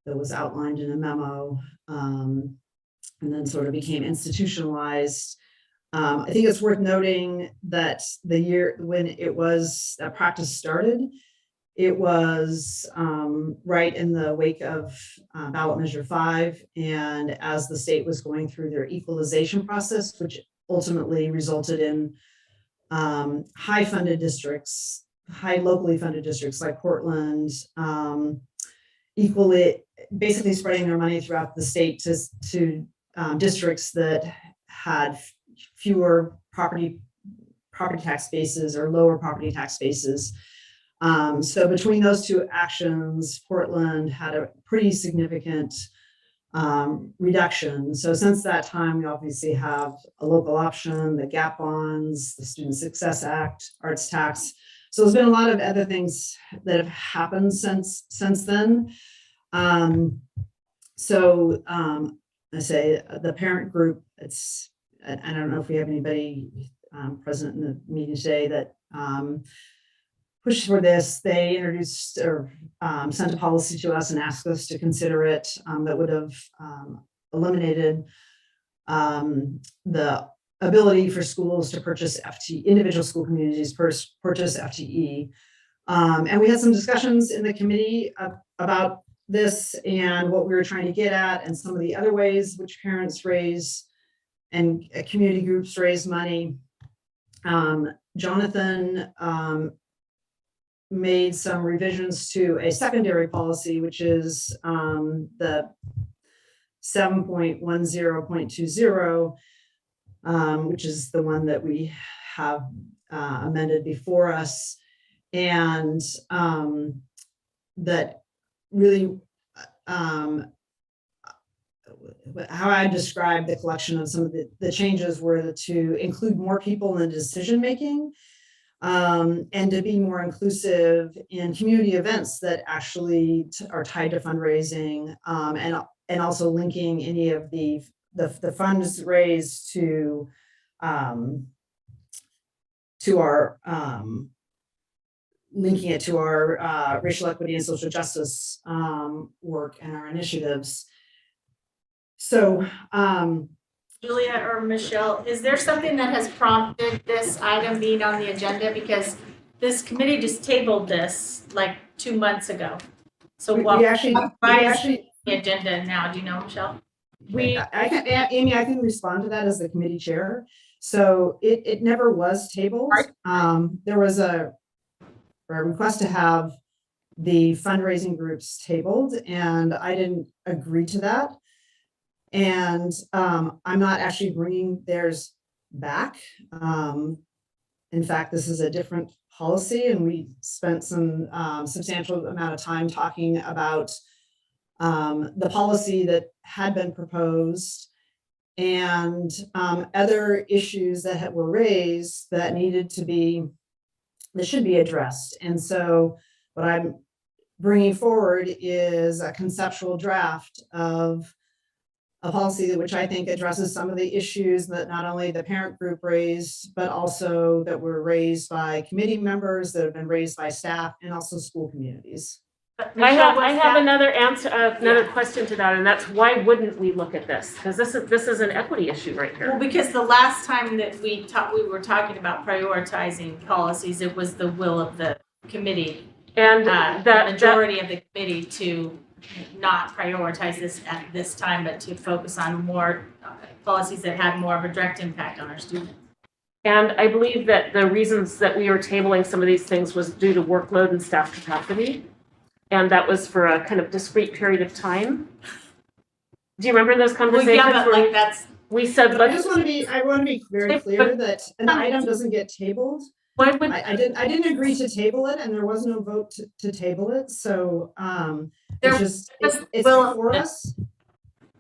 that was outlined in a memo, and then sort of became institutionalized. I think it's worth noting that the year when that practice started, it was right in the wake of Ballot Measure 5, and as the state was going through their equalization process, which ultimately resulted in high locally funded districts like Portland, equally basically spreading their money throughout the state to districts that had fewer property tax bases or lower property tax bases. So between those two actions, Portland had a pretty significant reduction. So since that time, we obviously have a local option, the GAP bonds, the Student Success Act, arts tax. So there's been a lot of other things that have happened since then. I say the parent group, I don't know if we have anybody present in the meeting today that pushed for this. They introduced or sent a policy to us and asked us to consider it that would have eliminated the ability for schools to purchase individual school communities purchase FTE. And we had some discussions in the committee about this and what we were trying to get at, and some of the other ways which parents raise and community groups raise money. Jonathan made some revisions to a secondary policy, which is the 7.10.20, which is the one that we have amended before us, and that really how I describe the collection of some of the changes were to include more people in decision making, and to be more inclusive in community events that actually are tied to fundraising, and also linking any of the funds raised to our linking it to our racial equity and social justice work and our initiatives. So, Julia or Michelle, is there something that has prompted this item being on the agenda? Because this committee just tabled this like 2 months ago. So we actually the agenda now? Do you know, Michelle? Amy, I can respond to that as the committee chair. So it never was tabled. There was a request to have the fundraising groups tabled, and I didn't agree to that. And I'm not actually bringing theirs back. In fact, this is a different policy, and we spent some substantial amount of time talking about the policy that had been proposed and other issues that were raised that should be addressed. And so what I'm bringing forward is a conceptual draft of a policy which I think addresses some of the issues that not only the parent group raised, but also that were raised by committee members, that have been raised by staff, and also school communities. I have another question to that, and that's why wouldn't we look at this? Because this is an equity issue right here. Well, because the last time that we were talking about prioritizing policies, it was the will of the committee And the majority of the committee to not prioritize this at this time, but to focus on more policies that had more of a direct impact on our students. And I believe that the reasons that we were tabling some of these things was due to workload and staff capacity. And that was for a kind of discrete period of time. Do you remember those conversations? Well, yeah, but like that's. We said, I want to be very clear that an item doesn't get tabled. I didn't agree to table it, and there was no vote to table it. So it's before us.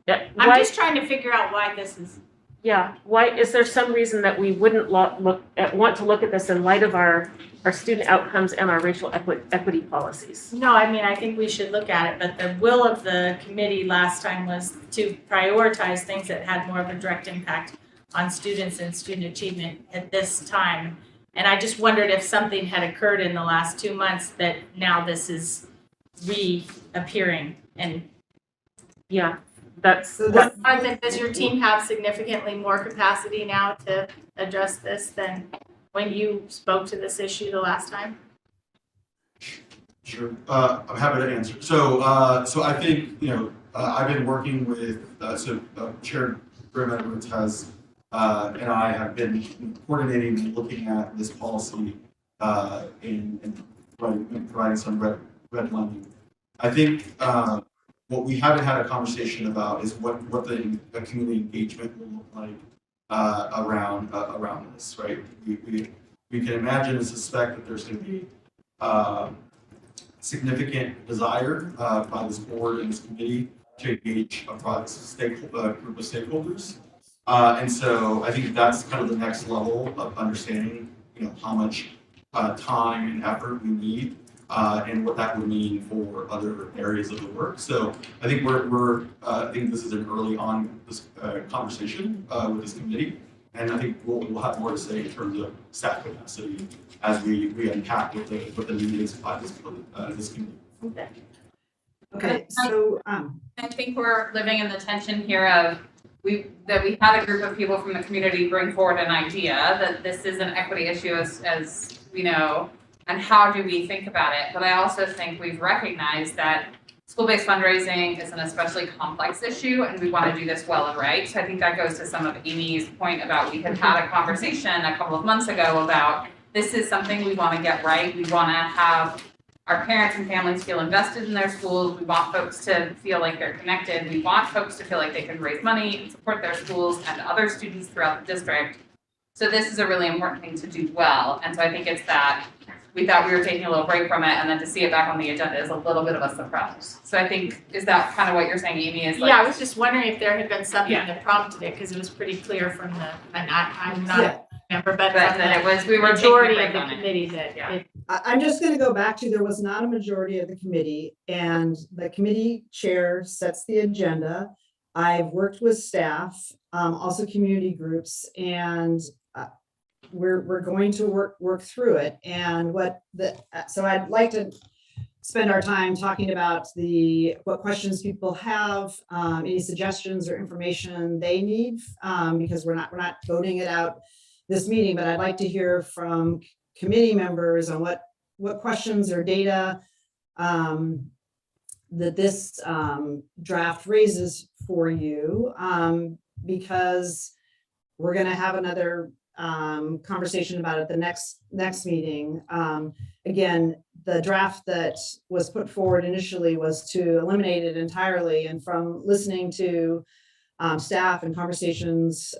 Yeah, I'm just trying to figure out why this is. Yeah, why is there some reason that we wouldn't want to look at this in light of our student outcomes and our racial equity policies? No, I mean, I think we should look at it, but the will of the committee last time was to prioritize things that had more of a direct impact on students and student achievement at this time. And I just wondered if something had occurred in the last 2 months that now this is reappearing. And yeah, does your team have significantly more capacity now to address this than when you spoke to this issue the last time? Sure, I'm happy to answer. So I think, I've been working with, Chair Grimm Edwards has, and I have been coordinating and looking at this policy and providing some redlining. I think what we haven't had a conversation about is what the community engagement will look like around this, right? We can imagine and suspect that there's going to be significant desire by this board and this committee to engage a group of stakeholders. And so I think that's kind of the next level of understanding, how much time and effort we need and what that would mean for other areas of the work. So I think I think this is an early on this conversation with this committee. And I think we'll have more to say in terms of staff capacity as we unpack what the need is by this committee. Okay, so I think we're living in the tension here of that we had a group of people from the community bring forward an idea that this is an equity issue as we know, and how do we think about it? But I also think we've recognized that school-based fundraising is an especially complex issue, and we want to do this well and right. So I think that goes to some of Amy's point about we had a conversation a couple of months ago about this is something we want to get right. We want to have our parents and families feel invested in their schools. We want folks to feel like they're connected. We want folks to feel like they can raise money and support their schools and other students throughout the district. So this is a really important thing to do well. And so I think it's that we thought we were taking a little break from it, and then to see it back on the agenda is a little bit of a surprise. So I think, is that kind of what you're saying, Amy, is like? Yeah, I was just wondering if there had been something Yeah. that prompted it, because it was pretty clear from the, and I'm not Yeah. a member, but But from that it the was, we were taking a majority break of the on it. committee that Yeah. it I'm just going to go back to, there was not a majority of the committee, and the committee chair sets the agenda. I've worked with staff, also community groups, and we're going to work through it. And so I'd like to spend our time talking about what questions people have, any suggestions or information they need, because we're not voting it out this meeting, but I'd like to hear from committee members on what questions or data that this draft raises for you, because we're going to have another conversation about it the next meeting. Again, the draft that was put forward initially was to eliminate it entirely, and from listening to staff and conversations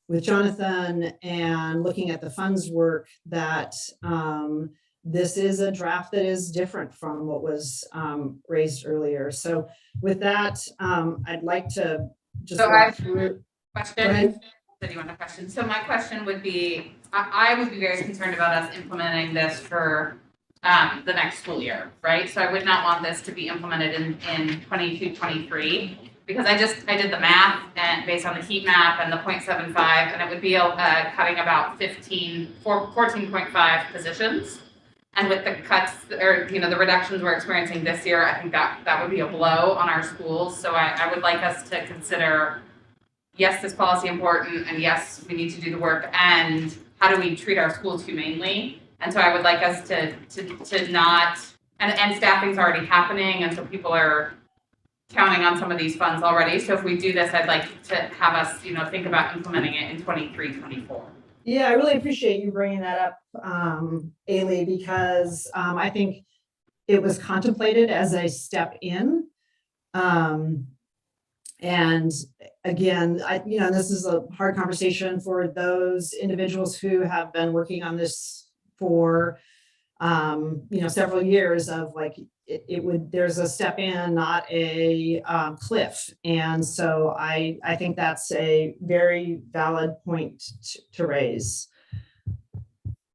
with Jonathan and looking at the funds work, that this is a draft that is different from what was raised earlier. So with that, I'd like to just So walk through. Question? Go ahead. So do you want a question? So my question would be, I would be very concerned about us implementing this for the next school year, right? So I would not want this to be implemented in 22-23, because I did the math and based on the heat map and the 0.75, and it would be cutting about 14.5 positions. And with the cuts, or the reductions we're experiencing this year, I think that would be a blow on our schools. So I would like us to consider, yes, this policy important, and yes, we need to do the work, and how do we treat our schools humanely? And so I would like us to not, and staffing's already happening, and so people are counting on some of these funds already. So if we do this, I'd like to have us, think about implementing it in 23-24. Yeah, I really appreciate you bringing that up, Ailey, because I think it was contemplated as a step in. And again, this is a hard conversation for those individuals who have been working on this for, several years of like, there's a step in, not a cliff. And so I think that's a very valid point to raise.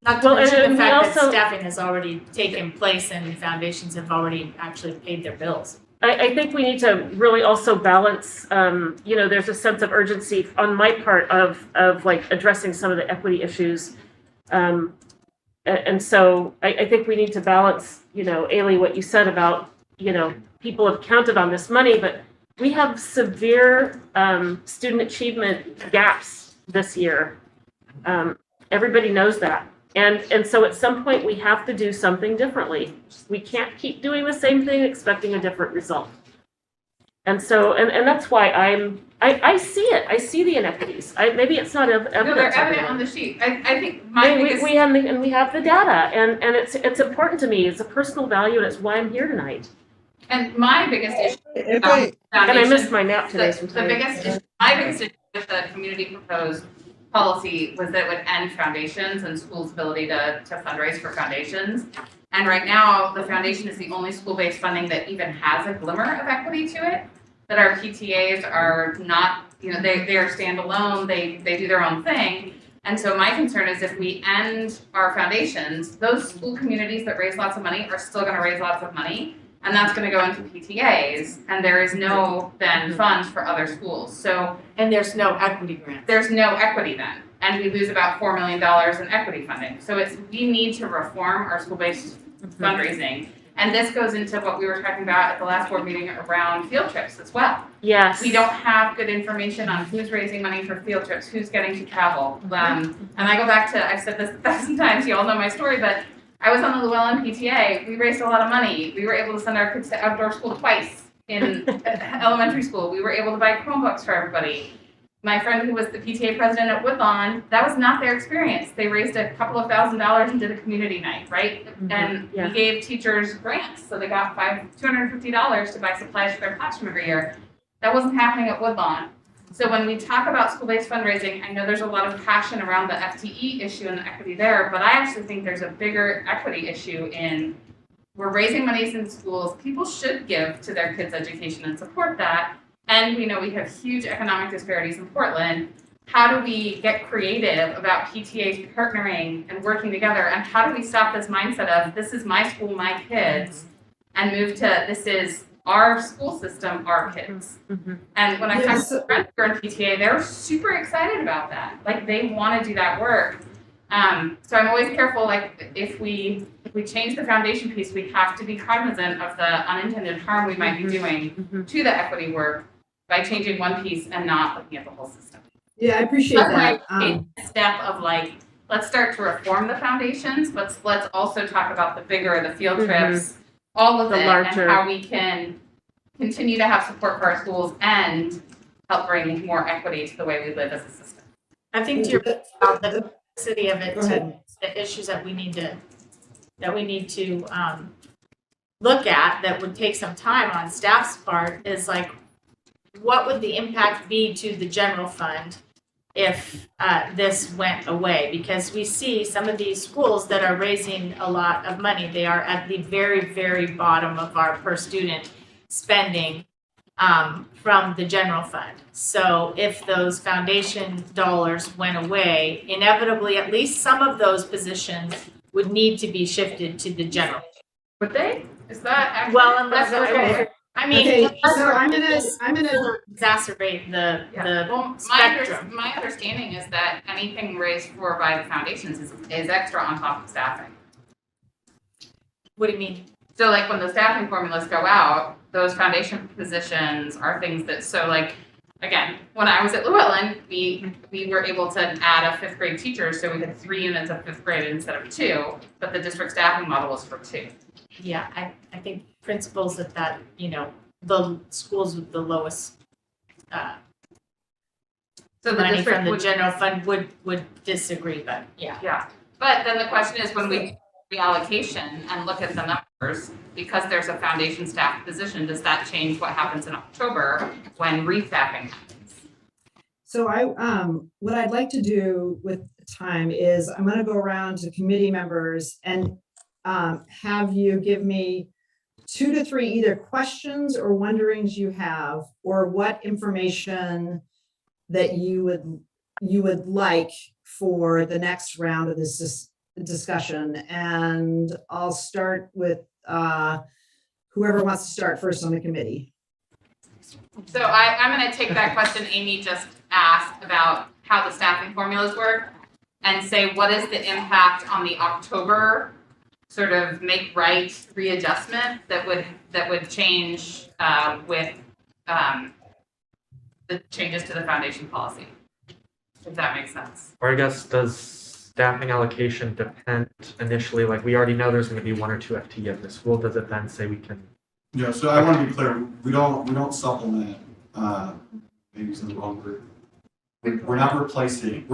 Not to mention and the we fact that also- staffing has already taken place and foundations have already actually paid their bills. I think we need to really also balance, there's a sense of urgency on my part of like addressing some of the equity issues. And so I think we need to balance, Ailey, what you said about, people have counted on this money, but we have severe student achievement gaps this year. Everybody knows that. And so at some point we have to do something differently. We can't keep doing the same thing expecting a different result. And so, and that's why I see it. I see the inequities. Maybe it's not evident. No, they're evident on the sheet. I think my biggest. We have the data, and it's important to me. It's a personal value, and it's why I'm here tonight. And my biggest issue. If I, And I missed my nap today. My biggest issue with the community proposed policy was that it would end foundations and schools' ability to fundraise for foundations. And right now, the foundation is the only school-based funding that even has a glimmer of equity to it. That our PTAs are not, they are standalone, they do their own thing. And so my concern is if we end our foundations, those school communities that raise lots of money are still gonna raise lots of money. And that's gonna go into PTAs, and there is no then funds for other schools. So And there's no equity grant. there's no equity then, and we lose about $4 million in equity funding. So we need to reform our school-based fundraising. And this goes into what we were talking about at the last board meeting around field trips as well. Yes. We don't have good information on who's raising money for field trips, who's getting to travel. And I go back to, I've said this 1,000 times, you all know my story, but I was on the Llewellyn PTA. We raised a lot of money. We were able to send our kids to outdoor school twice in elementary school. We were able to buy Chromebooks for everybody. my friend who was the PTA president at Woodlawn, that was not their experience. They raised a couple of $1,000s and did a community night, right? And Yeah. we gave teachers grants, so they got $250 to buy supplies for their classroom every year. That wasn't happening at Woodlawn. So when we talk about school-based fundraising, I know there's a lot of passion around the FTE issue and the equity there, but I actually think there's a bigger equity issue in we're raising monies in schools. People should give to their kids' education and support that. And we know we have huge economic disparities in Portland. How do we get creative about PTAs partnering and working together? And how do we stop this mindset of this is my school, my kids, and move to this is our school system, our kids? And when I talk to friends who are in PTA, they're super excited about that. Like they want to do that work. So I'm always careful, like if we change the foundation piece, we have to be cognizant of the unintended harm we might be doing to the equity work by changing one piece and not looking at the whole system. Yeah, I appreciate that. Step of like, let's start to reform the foundations, but let's also talk about the bigger, the field trips, all of The it, larger. and how we can continue to have support for our schools and help bring more equity to the way we live as a system. I think to your point about the complexity of it, Go ahead. the issues that we need to look at that would take some time on staff's part is like, what would the impact be to the general fund if this went away? Because we see some of these schools that are raising a lot of money, they are at the very, very bottom of our per student spending from the general fund. So if those foundation dollars went away, inevitably, at least some of those positions would need to be shifted to the general. Would they? Is that actually? Well, unless, that's I mean, Okay, so I'm gonna exacerbate the Well, spectrum. my understanding is that anything raised for by the foundations is extra on top of staffing. What do you mean? So like when the staffing formulas go out, those foundation positions are things that, so like, again, when I was at Llewellyn, we were able to add a 5th grade teacher, so we had 3 units of 5th grade instead of 2, but the district staffing model was for 2. Yeah, I think principals at that, the schools with the lowest So the money district from the would, general fund would disagree, but yeah. yeah. But then the question is when we reallocation and look at the numbers, because there's a foundation staff position, does that change what happens in October when restaffing happens? So what I'd like to do with time is I'm going to go around to committee members and have you give me 2 to 3 either questions or wonderings you have, or what information that you would like for the next round of this discussion. And I'll start with whoever wants to start first on the committee. So I'm going to take that question Amy just asked about how the staffing formulas work and say, what is the impact on the October sort of make right readjustment that would change with the changes to the foundation policy, if that makes sense. Or I guess, does staffing allocation depend initially, like we already know there's going to be 1 or 2 FTE at the school, does it then say we can? Yeah, so I want to be clear, we don't supplement, maybe using the wrong word. We're not replacing,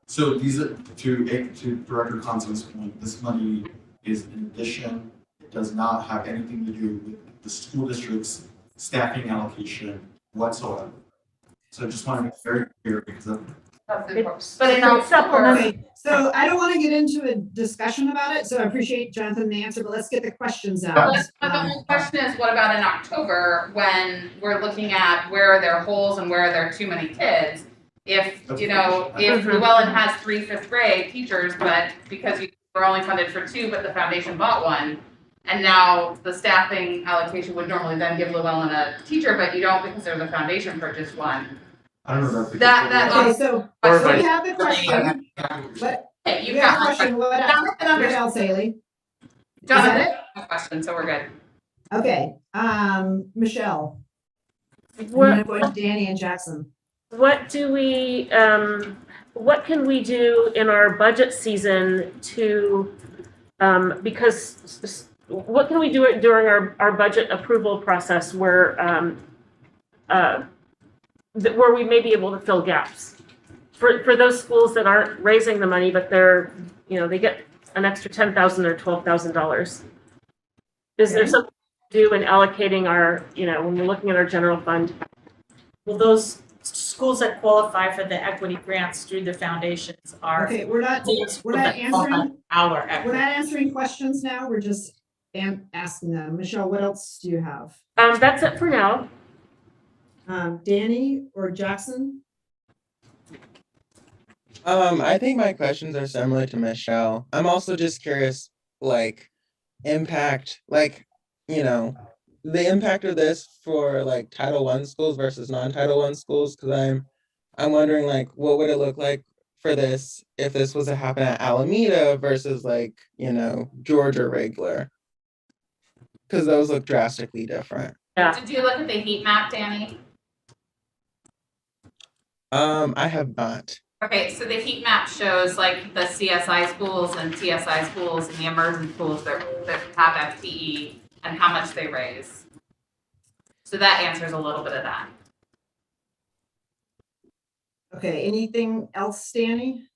so these are, to Director Constant's point, this money is in addition. It does not have anything to do with the school district's staffing allocation whatsoever. So I just want to be very clear because of. But in It's October, supplemental. Okay, so I don't want to get into a discussion about it, so I appreciate Jonathan the answer, but let's get the questions out. but the question is, what about in October when we're looking at where are there holes and where are there too many kids? If, if Llewellyn has 3 5th grade teachers, but because you were only funded for 2, but the foundation bought 1, and now the staffing allocation would normally then give Llewellyn a teacher, but you don't because there's a foundation purchased 1. I don't know if Okay, so Or we vice- have the question. What, Okay, you you've have got a my question, what else, Haley? Jonathan, Is has a question, so we're good. Okay, Michelle. And What, then I'm going to Danny and Jackson. what do we, what can we do in our budget season to, because what can we do where we may be able to fill gaps. For those schools that aren't raising the money, but they're, they get an extra $10,000 or $12,000. Is there something to do in allocating our, when we're looking at our general fund? Well, those schools that qualify for the equity grants through the foundations are. Okay, we're not answering questions now. We're just asking them. Michelle, what else do you have? That's it for now. Danny or Jackson? I think my questions are similar to Michelle. I'm also just curious, impact, the impact of this for Title I schools versus non-Title I schools, because I'm wondering what would it look like for this if this was to happen at Alameda versus Georgia regular, because those look drastically different. Yeah. Did you look at the heat map, Danny? I have not. Okay, so the heat map shows the CSI schools and TSI schools and the emergent schools that have FTE and how much they raise. So that answers a little bit of that. Okay, anything else, Danny?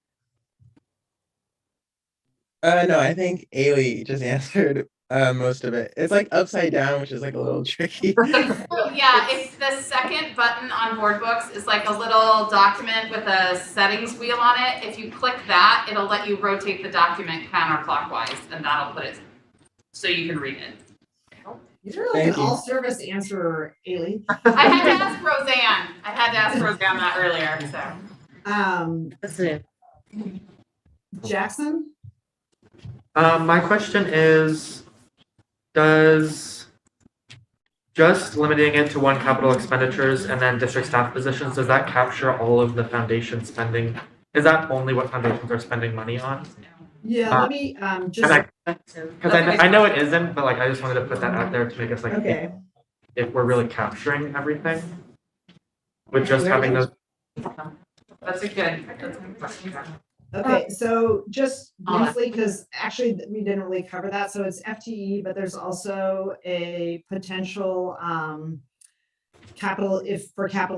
No, I think Ailey just answered most of it. It's upside down, which is a little tricky. Well, yeah, it's the second button on board books is a little document with a settings wheel on it. If you click that, it'll let you rotate the document counterclockwise, and that'll put it so you can read it. You're an all-service answerer, Ailey. I had to ask Roseanne that earlier, so. Jackson? My question is, does just limiting it to one capital expenditures and then district staff positions, does that capture all of the foundation spending? Is that only what foundations are spending money on? Yeah, let me just. Because I know it isn't, but I just wanted to put that out there to make us Okay. if we're really capturing everything with just having those. That's a good question. Okay, so just briefly, because actually we didn't really cover that. So it's FTE, but there's also a potential capital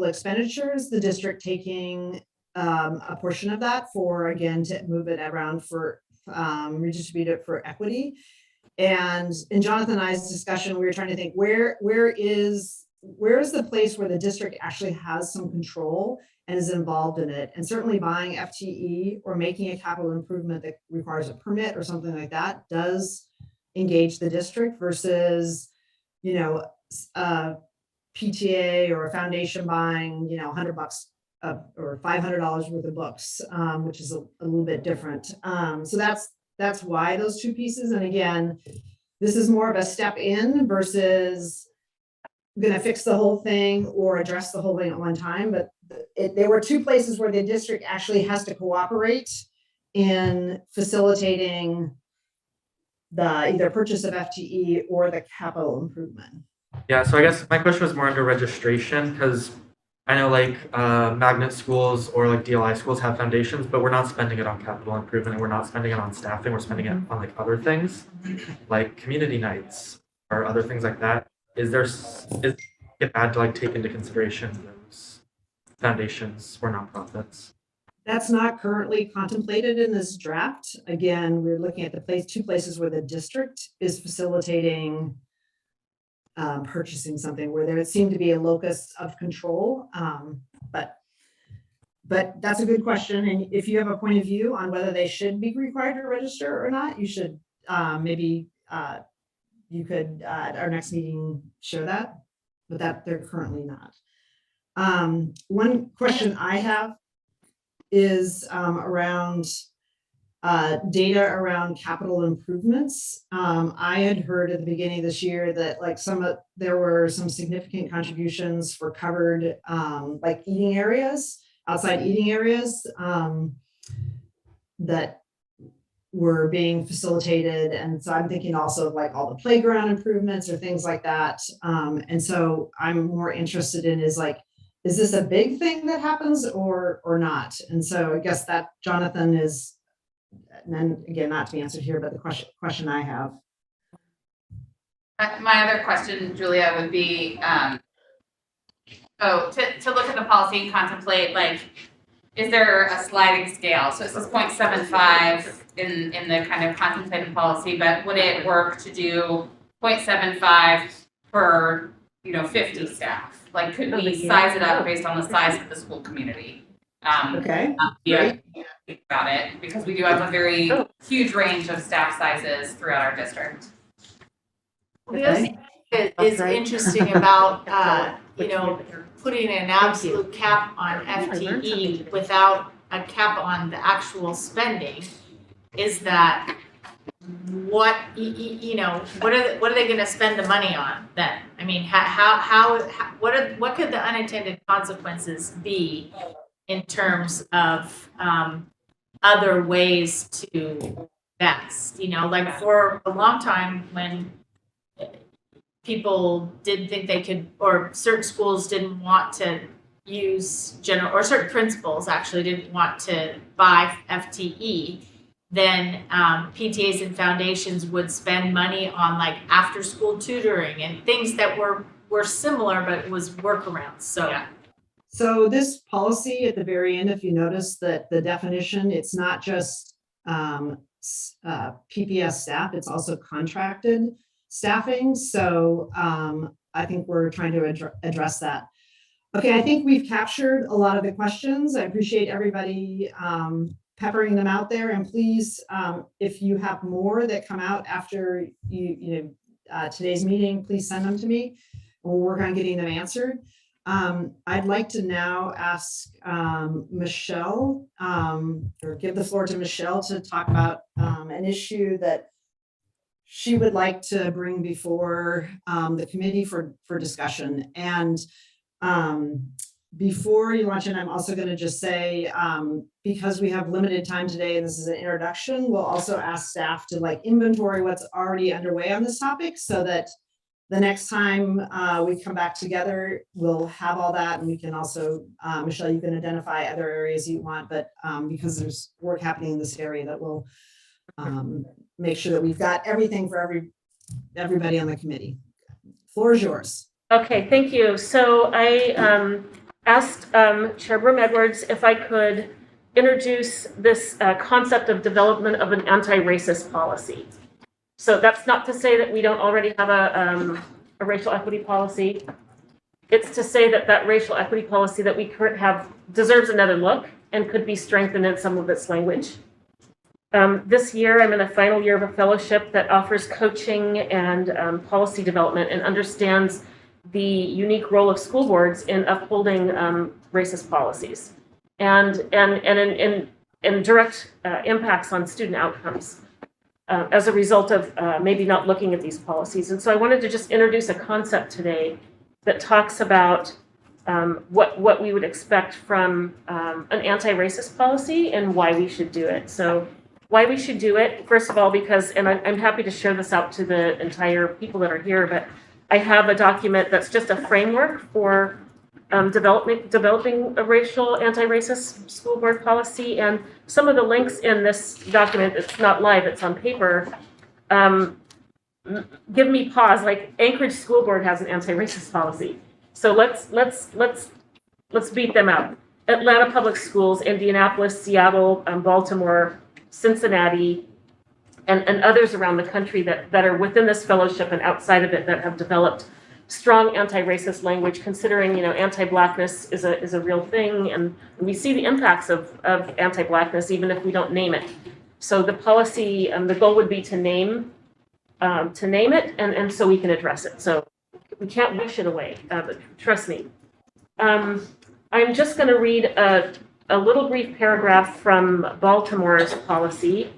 expenditures, the district taking a portion of that to move it around for redistribute it for equity. And in Jonathan and I's discussion, we were trying to think where is the place where the district actually has some control and is involved in it. And certainly buying FTE or making a capital improvement that requires a permit or something like that does engage the district versus, a PTA or a foundation buying, $100 or $500 worth of books, which is a little bit different. So that's why those two pieces. And again, this is more of a step in versus going to fix the whole thing or address the whole thing at one time. But there were two places where the district actually has to cooperate in facilitating the either purchase of FTE or the capital improvement. Yeah, so I guess my question was more under registration, because I know magnet schools or DLI schools have foundations, but we're not spending it on capital improvement and we're not spending it on staffing. We're spending it on other things like community nights or other things like that. Is it bad to take into consideration those foundations for nonprofits? That's not currently contemplated in this draft. Again, we're looking at two places where the district is facilitating purchasing something where there seemed to be a locus of control. But that's a good question. And if you have a point of view on whether they should be required to register or not, you should maybe you could at our next meeting share that, but that they're currently not. One question I have is around data around capital improvements. I had heard at the beginning of this year that there were some significant contributions for covered eating areas, outside eating areas that were being facilitated. And so I'm thinking also of all the playground improvements or things like that. And so I'm more interested in is this a big thing that happens or not? And so I guess that Jonathan is, and then again, not to be answered here, but the question I have. My other question, Julia, would be Oh, to look at the policy and contemplate, like, is there a sliding scale? So it says 0.75 in the kind of contemplated policy, but would it work to do 0.75 for, 50 staff? Like, could we size it up based on the size of the school community? Okay, Yeah, think about it, because we do have a very huge range of staff sizes throughout our district. The other thing that is interesting about, putting an absolute cap on FTE without a cap on the actual spending is that what are they going to spend the money on then? I mean, what could the unintended consequences be in terms of other ways to invest? Like for a long time when people didn't think they could, or certain schools didn't want to use or certain principals actually didn't want to buy FTE, then PTAs and foundations would spend money on like after school tutoring and things that were similar, but it was workarounds. So yeah. So this policy at the very end, if you notice that the definition, it's not just PPS staff, it's also contracted staffing. So I think we're trying to address that. Okay, I think we've captured a lot of the questions. I appreciate everybody peppering them out there. And please, if you have more that come out after today's meeting, please send them to me. We'll work on getting them answered. I'd like to now ask Michelle, or give the floor to Michelle to talk about an issue that she would like to bring before the committee for discussion. And before you launch in, I'm also going to just say, because we have limited time today, and this is an introduction, we'll also ask staff to inventory what's already underway on this topic so that the next time we come back together, we'll have all that, and we can also, Michelle, you can identify other areas you want, but because there's work happening in this area that will make sure that we've got everything for everybody on the committee. Floor is yours. Okay, thank you. So I asked Chair Edwards if I could introduce this concept of development of an anti-racist policy. So that's not to say that we don't already have a racial equity policy. It's to say that racial equity policy that we currently have deserves another look and could be strengthened in some of its language. This year, I'm in the final year of a fellowship that offers coaching and policy development and understands the unique role of school boards in upholding racist policies and in direct impacts on student outcomes as a result of maybe not looking at these policies. And so I wanted to just introduce a concept today that talks about what we would expect from an anti-racist policy and why we should do it. So why we should do it, first of all, because, and I'm happy to share this out to the entire people that are here, but I have a document that's just a framework for developing a racial anti-racist school board policy, and some of the links in this document, it's not live, it's on paper, give me pause. Like Anchorage School Board has an anti-racist policy, so let's beat them out. Atlanta Public Schools, Indianapolis, Seattle, Baltimore, Cincinnati, and others around the country that are within this fellowship and outside of it that have developed strong anti-racist language, considering anti-Blackness is a real thing, and we see the impacts of anti-Blackness even if we don't name it. So the policy, the goal would be to name it, and so we can address it. So we can't wish it away, but trust me. I'm just going to read a little brief paragraph from Baltimore's policy.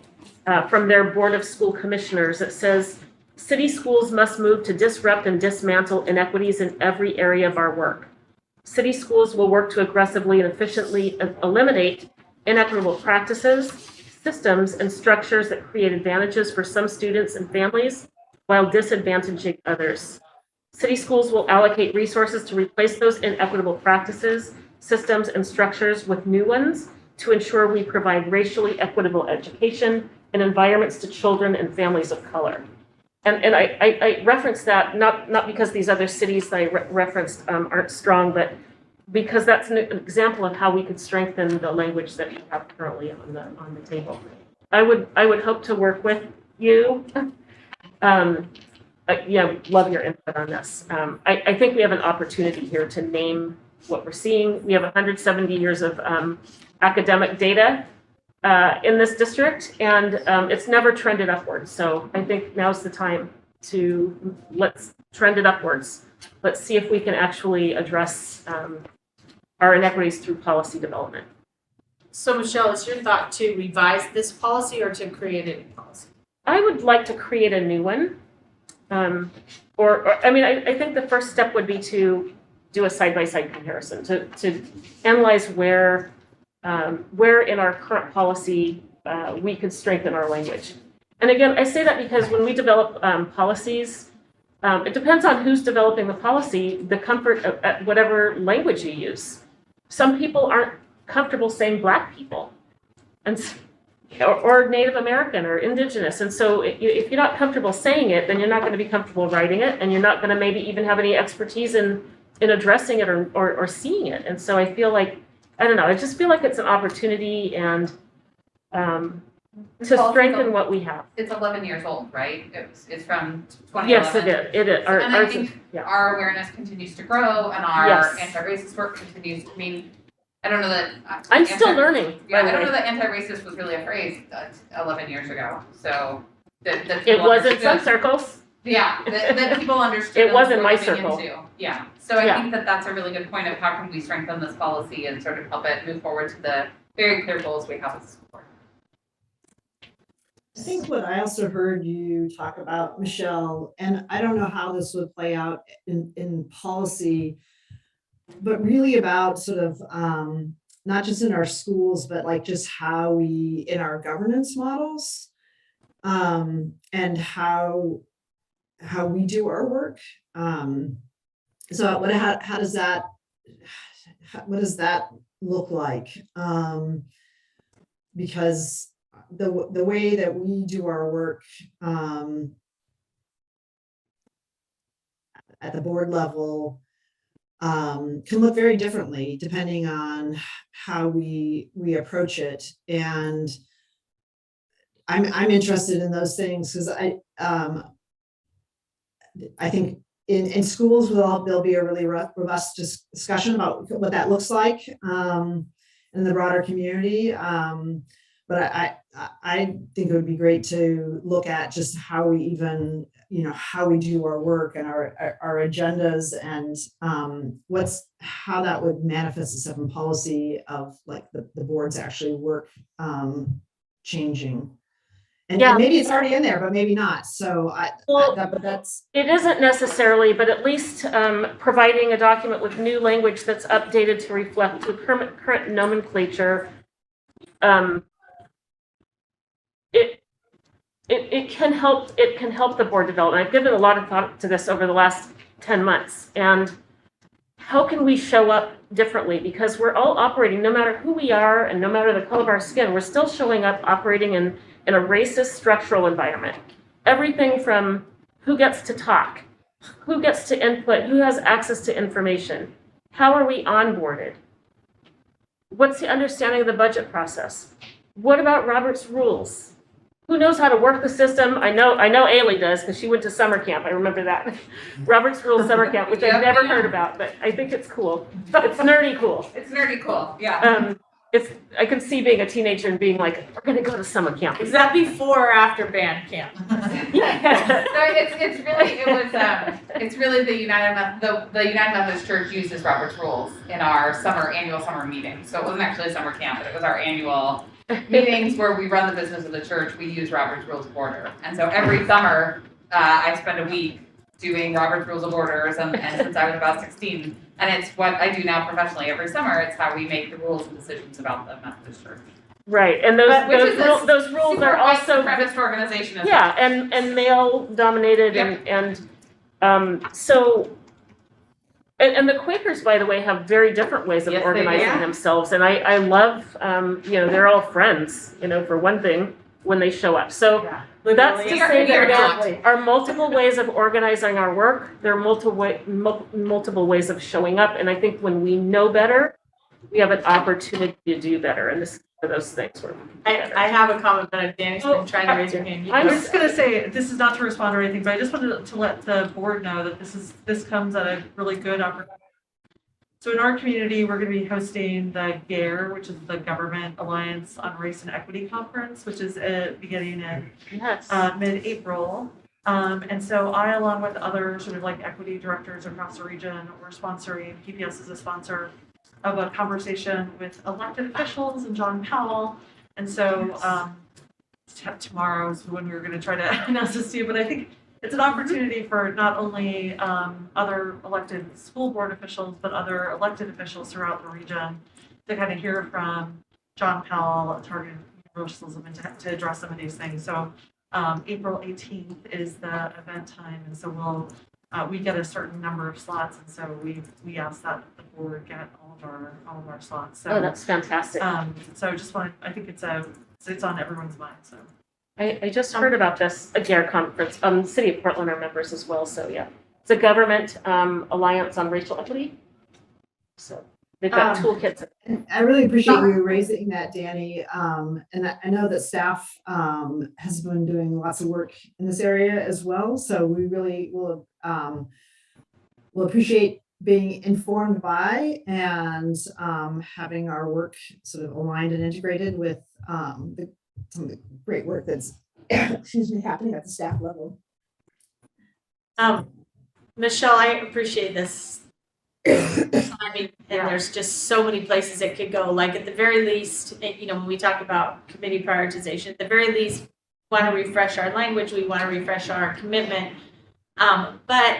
From their Board of School Commissioners. It says, city schools must move to disrupt and dismantle inequities in every area of our work. City schools will work to aggressively and efficiently eliminate inequitable practices, systems, and structures that create advantages for some students and families while disadvantaging others. City schools will allocate resources to replace those inequitable practices, systems, and structures with new ones to ensure we provide racially equitable education and environments to children and families of color. And I referenced that, not because these other cities that I referenced aren't strong, but because that's an example of how we could strengthen the language that we have currently on the table. I would hope to work with you. Yeah, love your input on this. I think we have an opportunity here to name what we're seeing. We have 170 years of academic data in this district, and it's never trended upwards. So I think now's the time to let's trend it upwards. Let's see if we can actually address our inequities through policy development. So Michelle, is your thought to revise this policy or to create a new policy? I would like to create a new one. I mean, I think the first step would be to do a side-by-side comparison, to analyze where in our current policy we could strengthen our language. And again, I say that because when we develop policies, it depends on who's developing the policy, the comfort of whatever language you use. Some people aren't comfortable saying Black people, and or Native American or Indigenous. And so if you're not comfortable saying it, then you're not going to be comfortable writing it, and you're not going to maybe even have any expertise in addressing it or seeing it. And so I feel like, I don't know, I just feel like it's an opportunity and to strengthen what we have. It's 11 years old, right? It's from 2011. Yes, it is. And I think our awareness continues to grow, and our anti-racist work continues. I mean, I don't know that I'm still learning. Yeah, I don't know that anti-racist was really a phrase 11 years ago. So that it was in some circles. Yeah, that people understood. It was in my circle. Yeah, so I think that that's a really good point of how can we strengthen this policy and sort of help it move forward to the very clear goals we have as a school board. I think what I also heard you talk about, Michelle, and I don't know how this would play out in policy, but really about sort of not just in our schools, but like just how we, in our governance models, and how we do our work. So how does that, what does that look like? Because the way that we do our work at the board level can look very differently depending on how we approach it. And I'm interested in those things because I think in schools there'll be a really robust discussion about what that looks like in the broader community. But I think it would be great to look at just how we even, how we do our work and our agendas and how that would manifest itself in policy of like the board's actually work changing. And maybe it's already in there, but maybe not. So but that's. It isn't necessarily, but at least providing a document with new language that's updated to reflect the current nomenclature. It can help the board development. I've given a lot of thought to this over the last 10 months. And how can we show up differently? Because we're all operating, no matter who we are and no matter the color of our skin, we're still showing up operating in a racist structural environment. Everything from who gets to talk, who gets to input, who has access to information, how are we onboarded? What's the understanding of the budget process? What about Robert's rules? Who knows how to work the system? I know Ailey does because she went to summer camp. I remember that. Robert's Rules summer camp, which I've never heard about, but I think it's cool. It's nerdy cool. It's nerdy cool, yeah. I can see being a teenager and being like, we're gonna go to summer camp. Is that before or after band camp? Yeah. So it's really the United Methodist Church uses Robert's Rules in our annual summer meeting. So it wasn't actually a summer camp, but it was our annual meetings where we run the business of the church. We use Robert's Rules of Order. And so every summer, I spend a week doing Robert's Rules of Orders, and since I was about 16, and it's what I do now professionally every summer. It's how we make the rules and decisions about the Methodist Church. Right, and those rules are also supremacist organization. And male dominated, so. And the Quakers, by the way, have very different ways of organizing themselves, and I love, they're all friends, for one thing. when they show up. So Yeah. that's to Literally, say you're that not. there are multiple ways of organizing our work. There are multiple ways of showing up. And I think when we know better, we have an opportunity to do better. And this is one of those things where we can do better. I have a comment, but Danny's been trying to raise her hand. You I'm go. I'm just gonna say, this is not to respond or anything, but I just wanted to let the board know that this comes at a really good opportunity. So in our community, we're gonna be hosting the GARE, which is the Government Alliance on Race and Equity Conference, which is beginning in Yes. mid-April. And so I, along with other sort of like equity directors across the region, we're sponsoring, PPS is a sponsor of a conversation with elected officials and John Powell. And so tomorrow is when we're gonna try to announce this to you, but I think it's an opportunity for not only other elected school board officials, but other elected officials throughout the region to kind of hear from John Powell, Target Universalism, and to address some of these things. So April 18th is the event time, and so we get a certain number of slots, and so we ask that the board get all of our slots. So, Oh, that's fantastic. So just I think it's on everyone's mind. So. I just heard about this, a GARE conference. City of Portland are members as well, so yeah. It's a government alliance on racial equity. So they've got toolkits. And I really appreciate you raising that, Danny. And I know that staff has been doing lots of work in this area as well. So we really will appreciate being informed by and having our work sort of aligned and integrated with some of the great work that's happening at the staff level. Michelle, I appreciate this. I mean, and there's just so many places it could go. Like at the very least, when we talk about committee prioritization, at the very least, we want to refresh our language. We want to refresh our commitment. But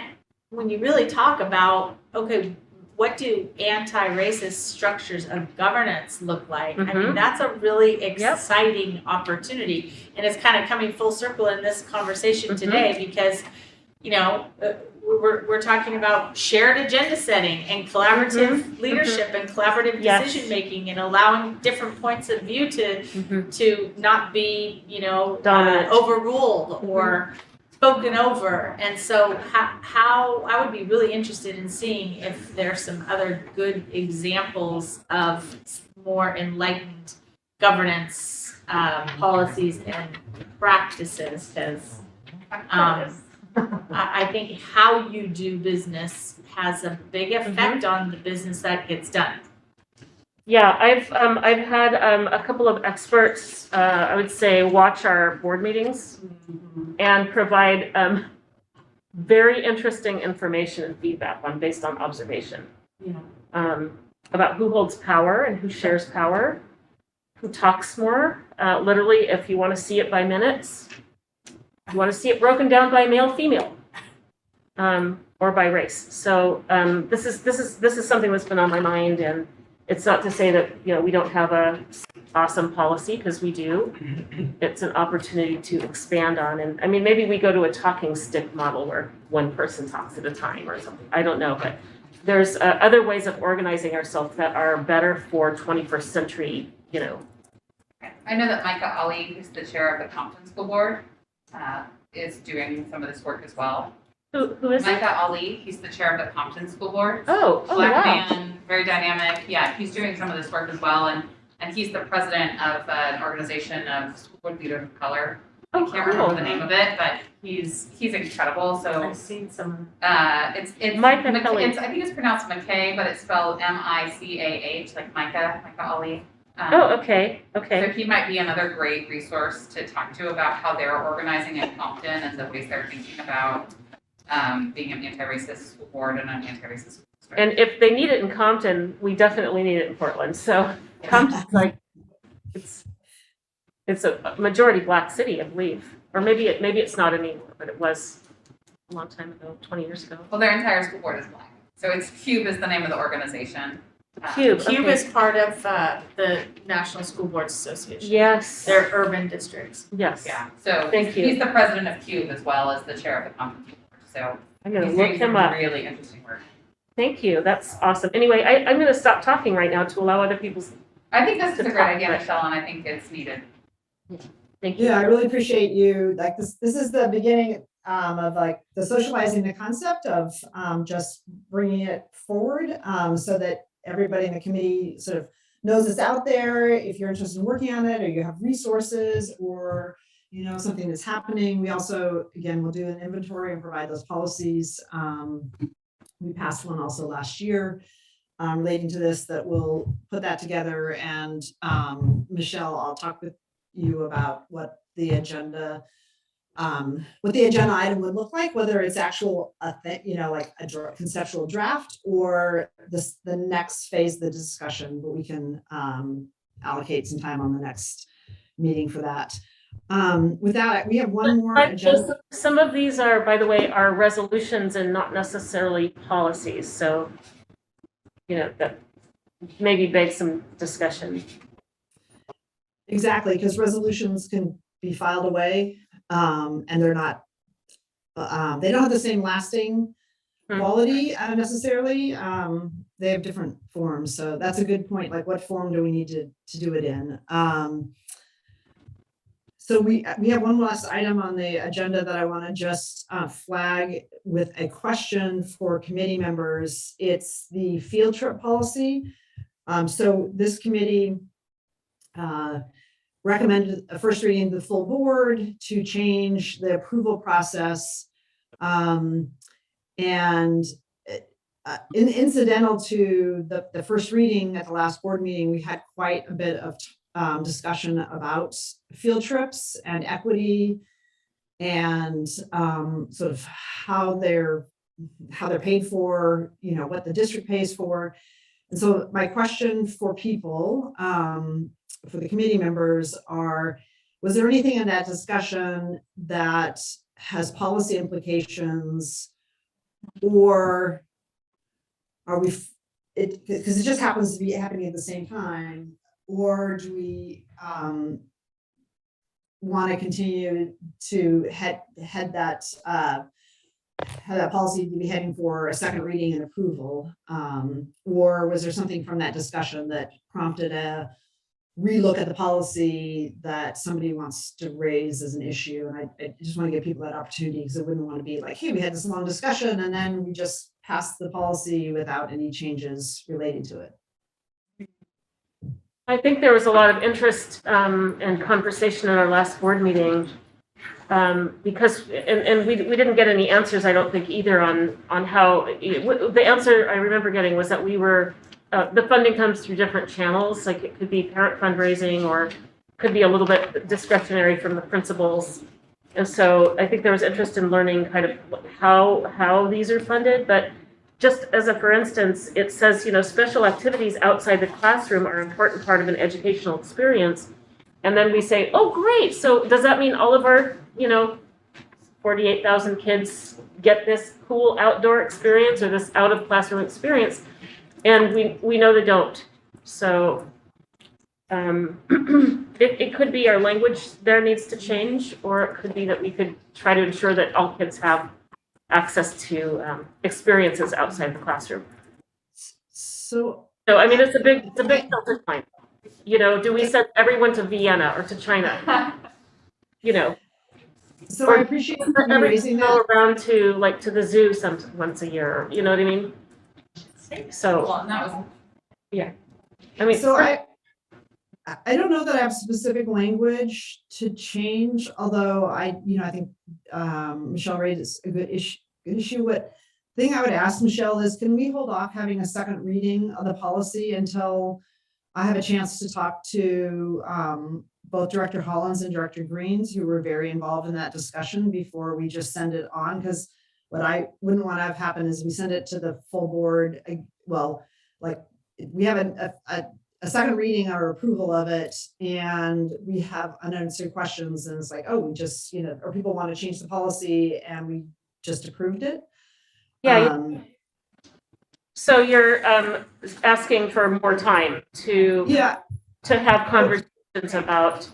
when you really talk about, okay, what do anti-racist structures of governance look like? I mean, that's a really exciting opportunity. And it's kind of coming full circle in this conversation today because, we're talking about shared agenda setting and collaborative leadership and collaborative decision making and allowing different points of view to not be, overruled or spoken over. And so how I would be really interested in seeing if there's some other good examples of more enlightened governance policies and practices, because I think how you do business has a big effect on the business that gets done. Yeah, I've had a couple of experts, I would say, watch our board meetings and provide very interesting information and feedback based on observation. About who holds power and who shares power, who talks more. Literally, if you want to see it by minutes, you want to see it broken down by male, female, or by race. So this is something that's been on my mind, and it's not to say that we don't have a awesome policy, because we do. It's an opportunity to expand on, and I mean, maybe we go to a talking stick model where one person talks at a time or something. I don't know, but there's other ways of organizing ourselves that are better for 21st century. I know that Micah Ali, who's the chair of the Compton School Board, is doing some of this work as well. Who is Micah it? Ali, he's the chair of the Compton School Board. Oh, Black wow. man, very dynamic. Yeah, he's doing some of this work as well, and he's the president of an organization of school board leaders of color. I can't remember the name of it, but he's incredible. So I've seen some. It's Micah Mc- Ali. I think it's pronounced McKay, but it's spelled Micah, like Micah Ali. Okay. So he might be another great resource to talk to about how they're organizing in Compton and the ways they're thinking about being an anti-racist school board and an anti-racist school district. And if they need it in Compton, we definitely need it in Portland. So Compton's it's a majority Black city, I believe, or maybe it's not anymore, but it was a long time ago, 20 years ago. Well, their entire school board is Black. So it's CUBE is the name of the organization. CUBE is part of the National School Boards Association. Yes. They're urban districts. Yes. Yeah. So Thank you. he's the president of CUBE as well as the chair of the Compton School Board. So I'm going to he's look doing him some up. really interesting work. Thank you. That's awesome. Anyway, I'm going to stop talking right now to allow other people. I think this is a To great talk, idea, but- Michelle, and I think it's needed. Thank you. Yeah, I really appreciate you, like, this is the beginning of like the socializing the concept of just bringing it forward so that everybody in the committee sort of knows it's out there. If you're interested in working on it, or you have resources, or something that's happening. We also, again, will do an inventory and provide those policies. We passed one also last year relating to this that will put that together. And Michelle, I'll talk with you about what the agenda item would look like, whether it's actual like a conceptual draft or the next phase of the discussion, but we can allocate some time on the next meeting for that. With that, we have one more agenda. Some of these are, by the way, are resolutions and not necessarily policies. So, that maybe begs some discussion. Exactly, because resolutions can be filed away, and they're not, they don't have the same lasting quality necessarily. They have different forms. So that's a good point. Like, what form do we need to do it in? So we have one last item on the agenda that I want to just flag with a question for committee members. It's the field trip policy. So this committee recommended a first reading to the full board to change the approval process. And incidental to the first reading at the last board meeting, we had quite a bit of discussion about field trips and equity and sort of how they're paid for, what the district pays for. And so my question for people, for the committee members was there anything in that discussion that has policy implications, or are we, because it just happens to be happening at the same time, or do we want to continue to head that policy to be heading for a second reading and approval? Or was there something from that discussion that prompted a relook at the policy that somebody wants to raise as an issue? And I just want to give people that opportunity, because I wouldn't want to be like, hey, we had this long discussion and then we just passed the policy without any changes relating to it. I think there was a lot of interest and conversation in our last board meeting because, and we didn't get any answers, I don't think, either on how, the answer I remember getting was that we were, the funding comes through different channels, like it could be parent fundraising or could be a little bit discretionary from the principals. And so I think there was interest in learning kind of how these are funded, but just as a for instance, it says, special activities outside the classroom are an important part of an educational experience. And then we say, oh, great. So does that mean all of our, 48,000 kids get this cool outdoor experience or this out of classroom experience? And we know they don't. So it could be our language there needs to change, or it could be that we could try to ensure that all kids have access to experiences outside the classroom. So I mean, it's a big filter point. Do we send everyone to Vienna or to China? So I appreciate you raising that. Go around to the zoo once a year. You know what I mean? So Well, that was, yeah. I mean, so I don't know that I have specific language to change, although I think Michelle raised a good issue. What thing I would ask Michelle is, can we hold off having a second reading of the policy until I have a chance to talk to both Director Hollins and Director Greens, who were very involved in that discussion, before we just send it on? Because what I wouldn't want to have happen is we send it to the full board. Well, like we have a second reading or approval of it, and we have unanswered questions, and it's like, oh, we just, or people want to change the policy and we just approved it. Yeah. So you're asking for more time to have conversations about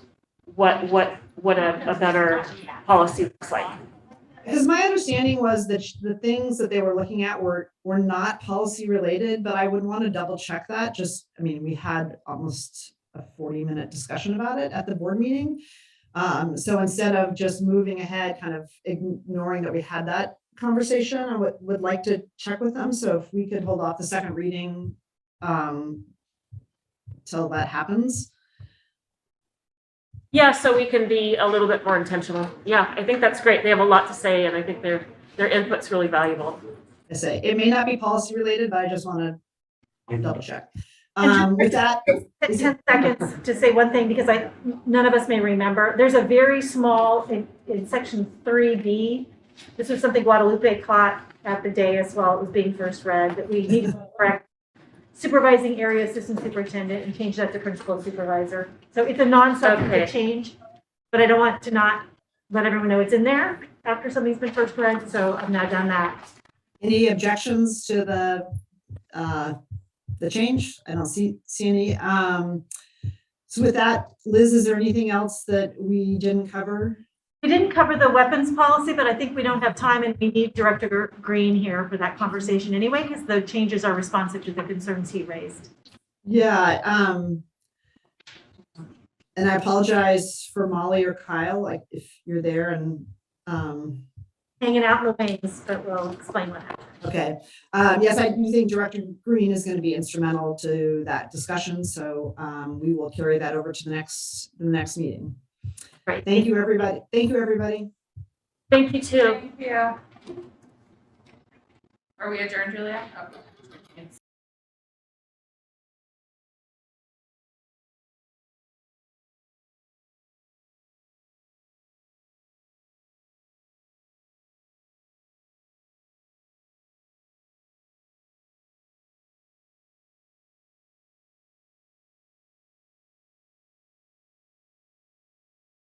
what a better policy looks like. Because my understanding was that the things that they were looking at were not policy related, but I would want to double check that. We had almost a 40-minute discussion about it at the board meeting. So instead of just moving ahead, kind of ignoring that we had that conversation, I would like to check with them. So if we could hold off the second reading till that happens. Yeah, so we can be a little bit more intentional. Yeah, I think that's great. They have a lot to say, and I think their input's really valuable. I say, it may not be policy related, but I just want to double check. And With that, 10 seconds to say one thing, because none of us may remember. There's a very small, in section 3B, this was something Guadalupe caught at the dais while it was being first read, that we need to correct supervising area assistant superintendent and change that to principal supervisor. So it's a non-substantive change, but I don't want to not let everyone know it's in there after something's been first read, so I've now done that. any objections to the change? I don't see any. So with that, Liz, is there anything else that we didn't cover? We didn't cover the weapons policy, but I think we don't have time, and we need Director Green here for that conversation anyway, because the changes are responsive to the concerns he raised. Yeah, and I apologize for Molly or Kyle, like if you're there and Hanging out in the wings, but we'll explain what happened. okay. Yes, I do think Director Green is going to be instrumental to that discussion, so we will carry that over to the next meeting. Right. Thank you, everybody. Thank you, everybody. Thank you too. Thank you. Are we adjourned, Julia? Okay.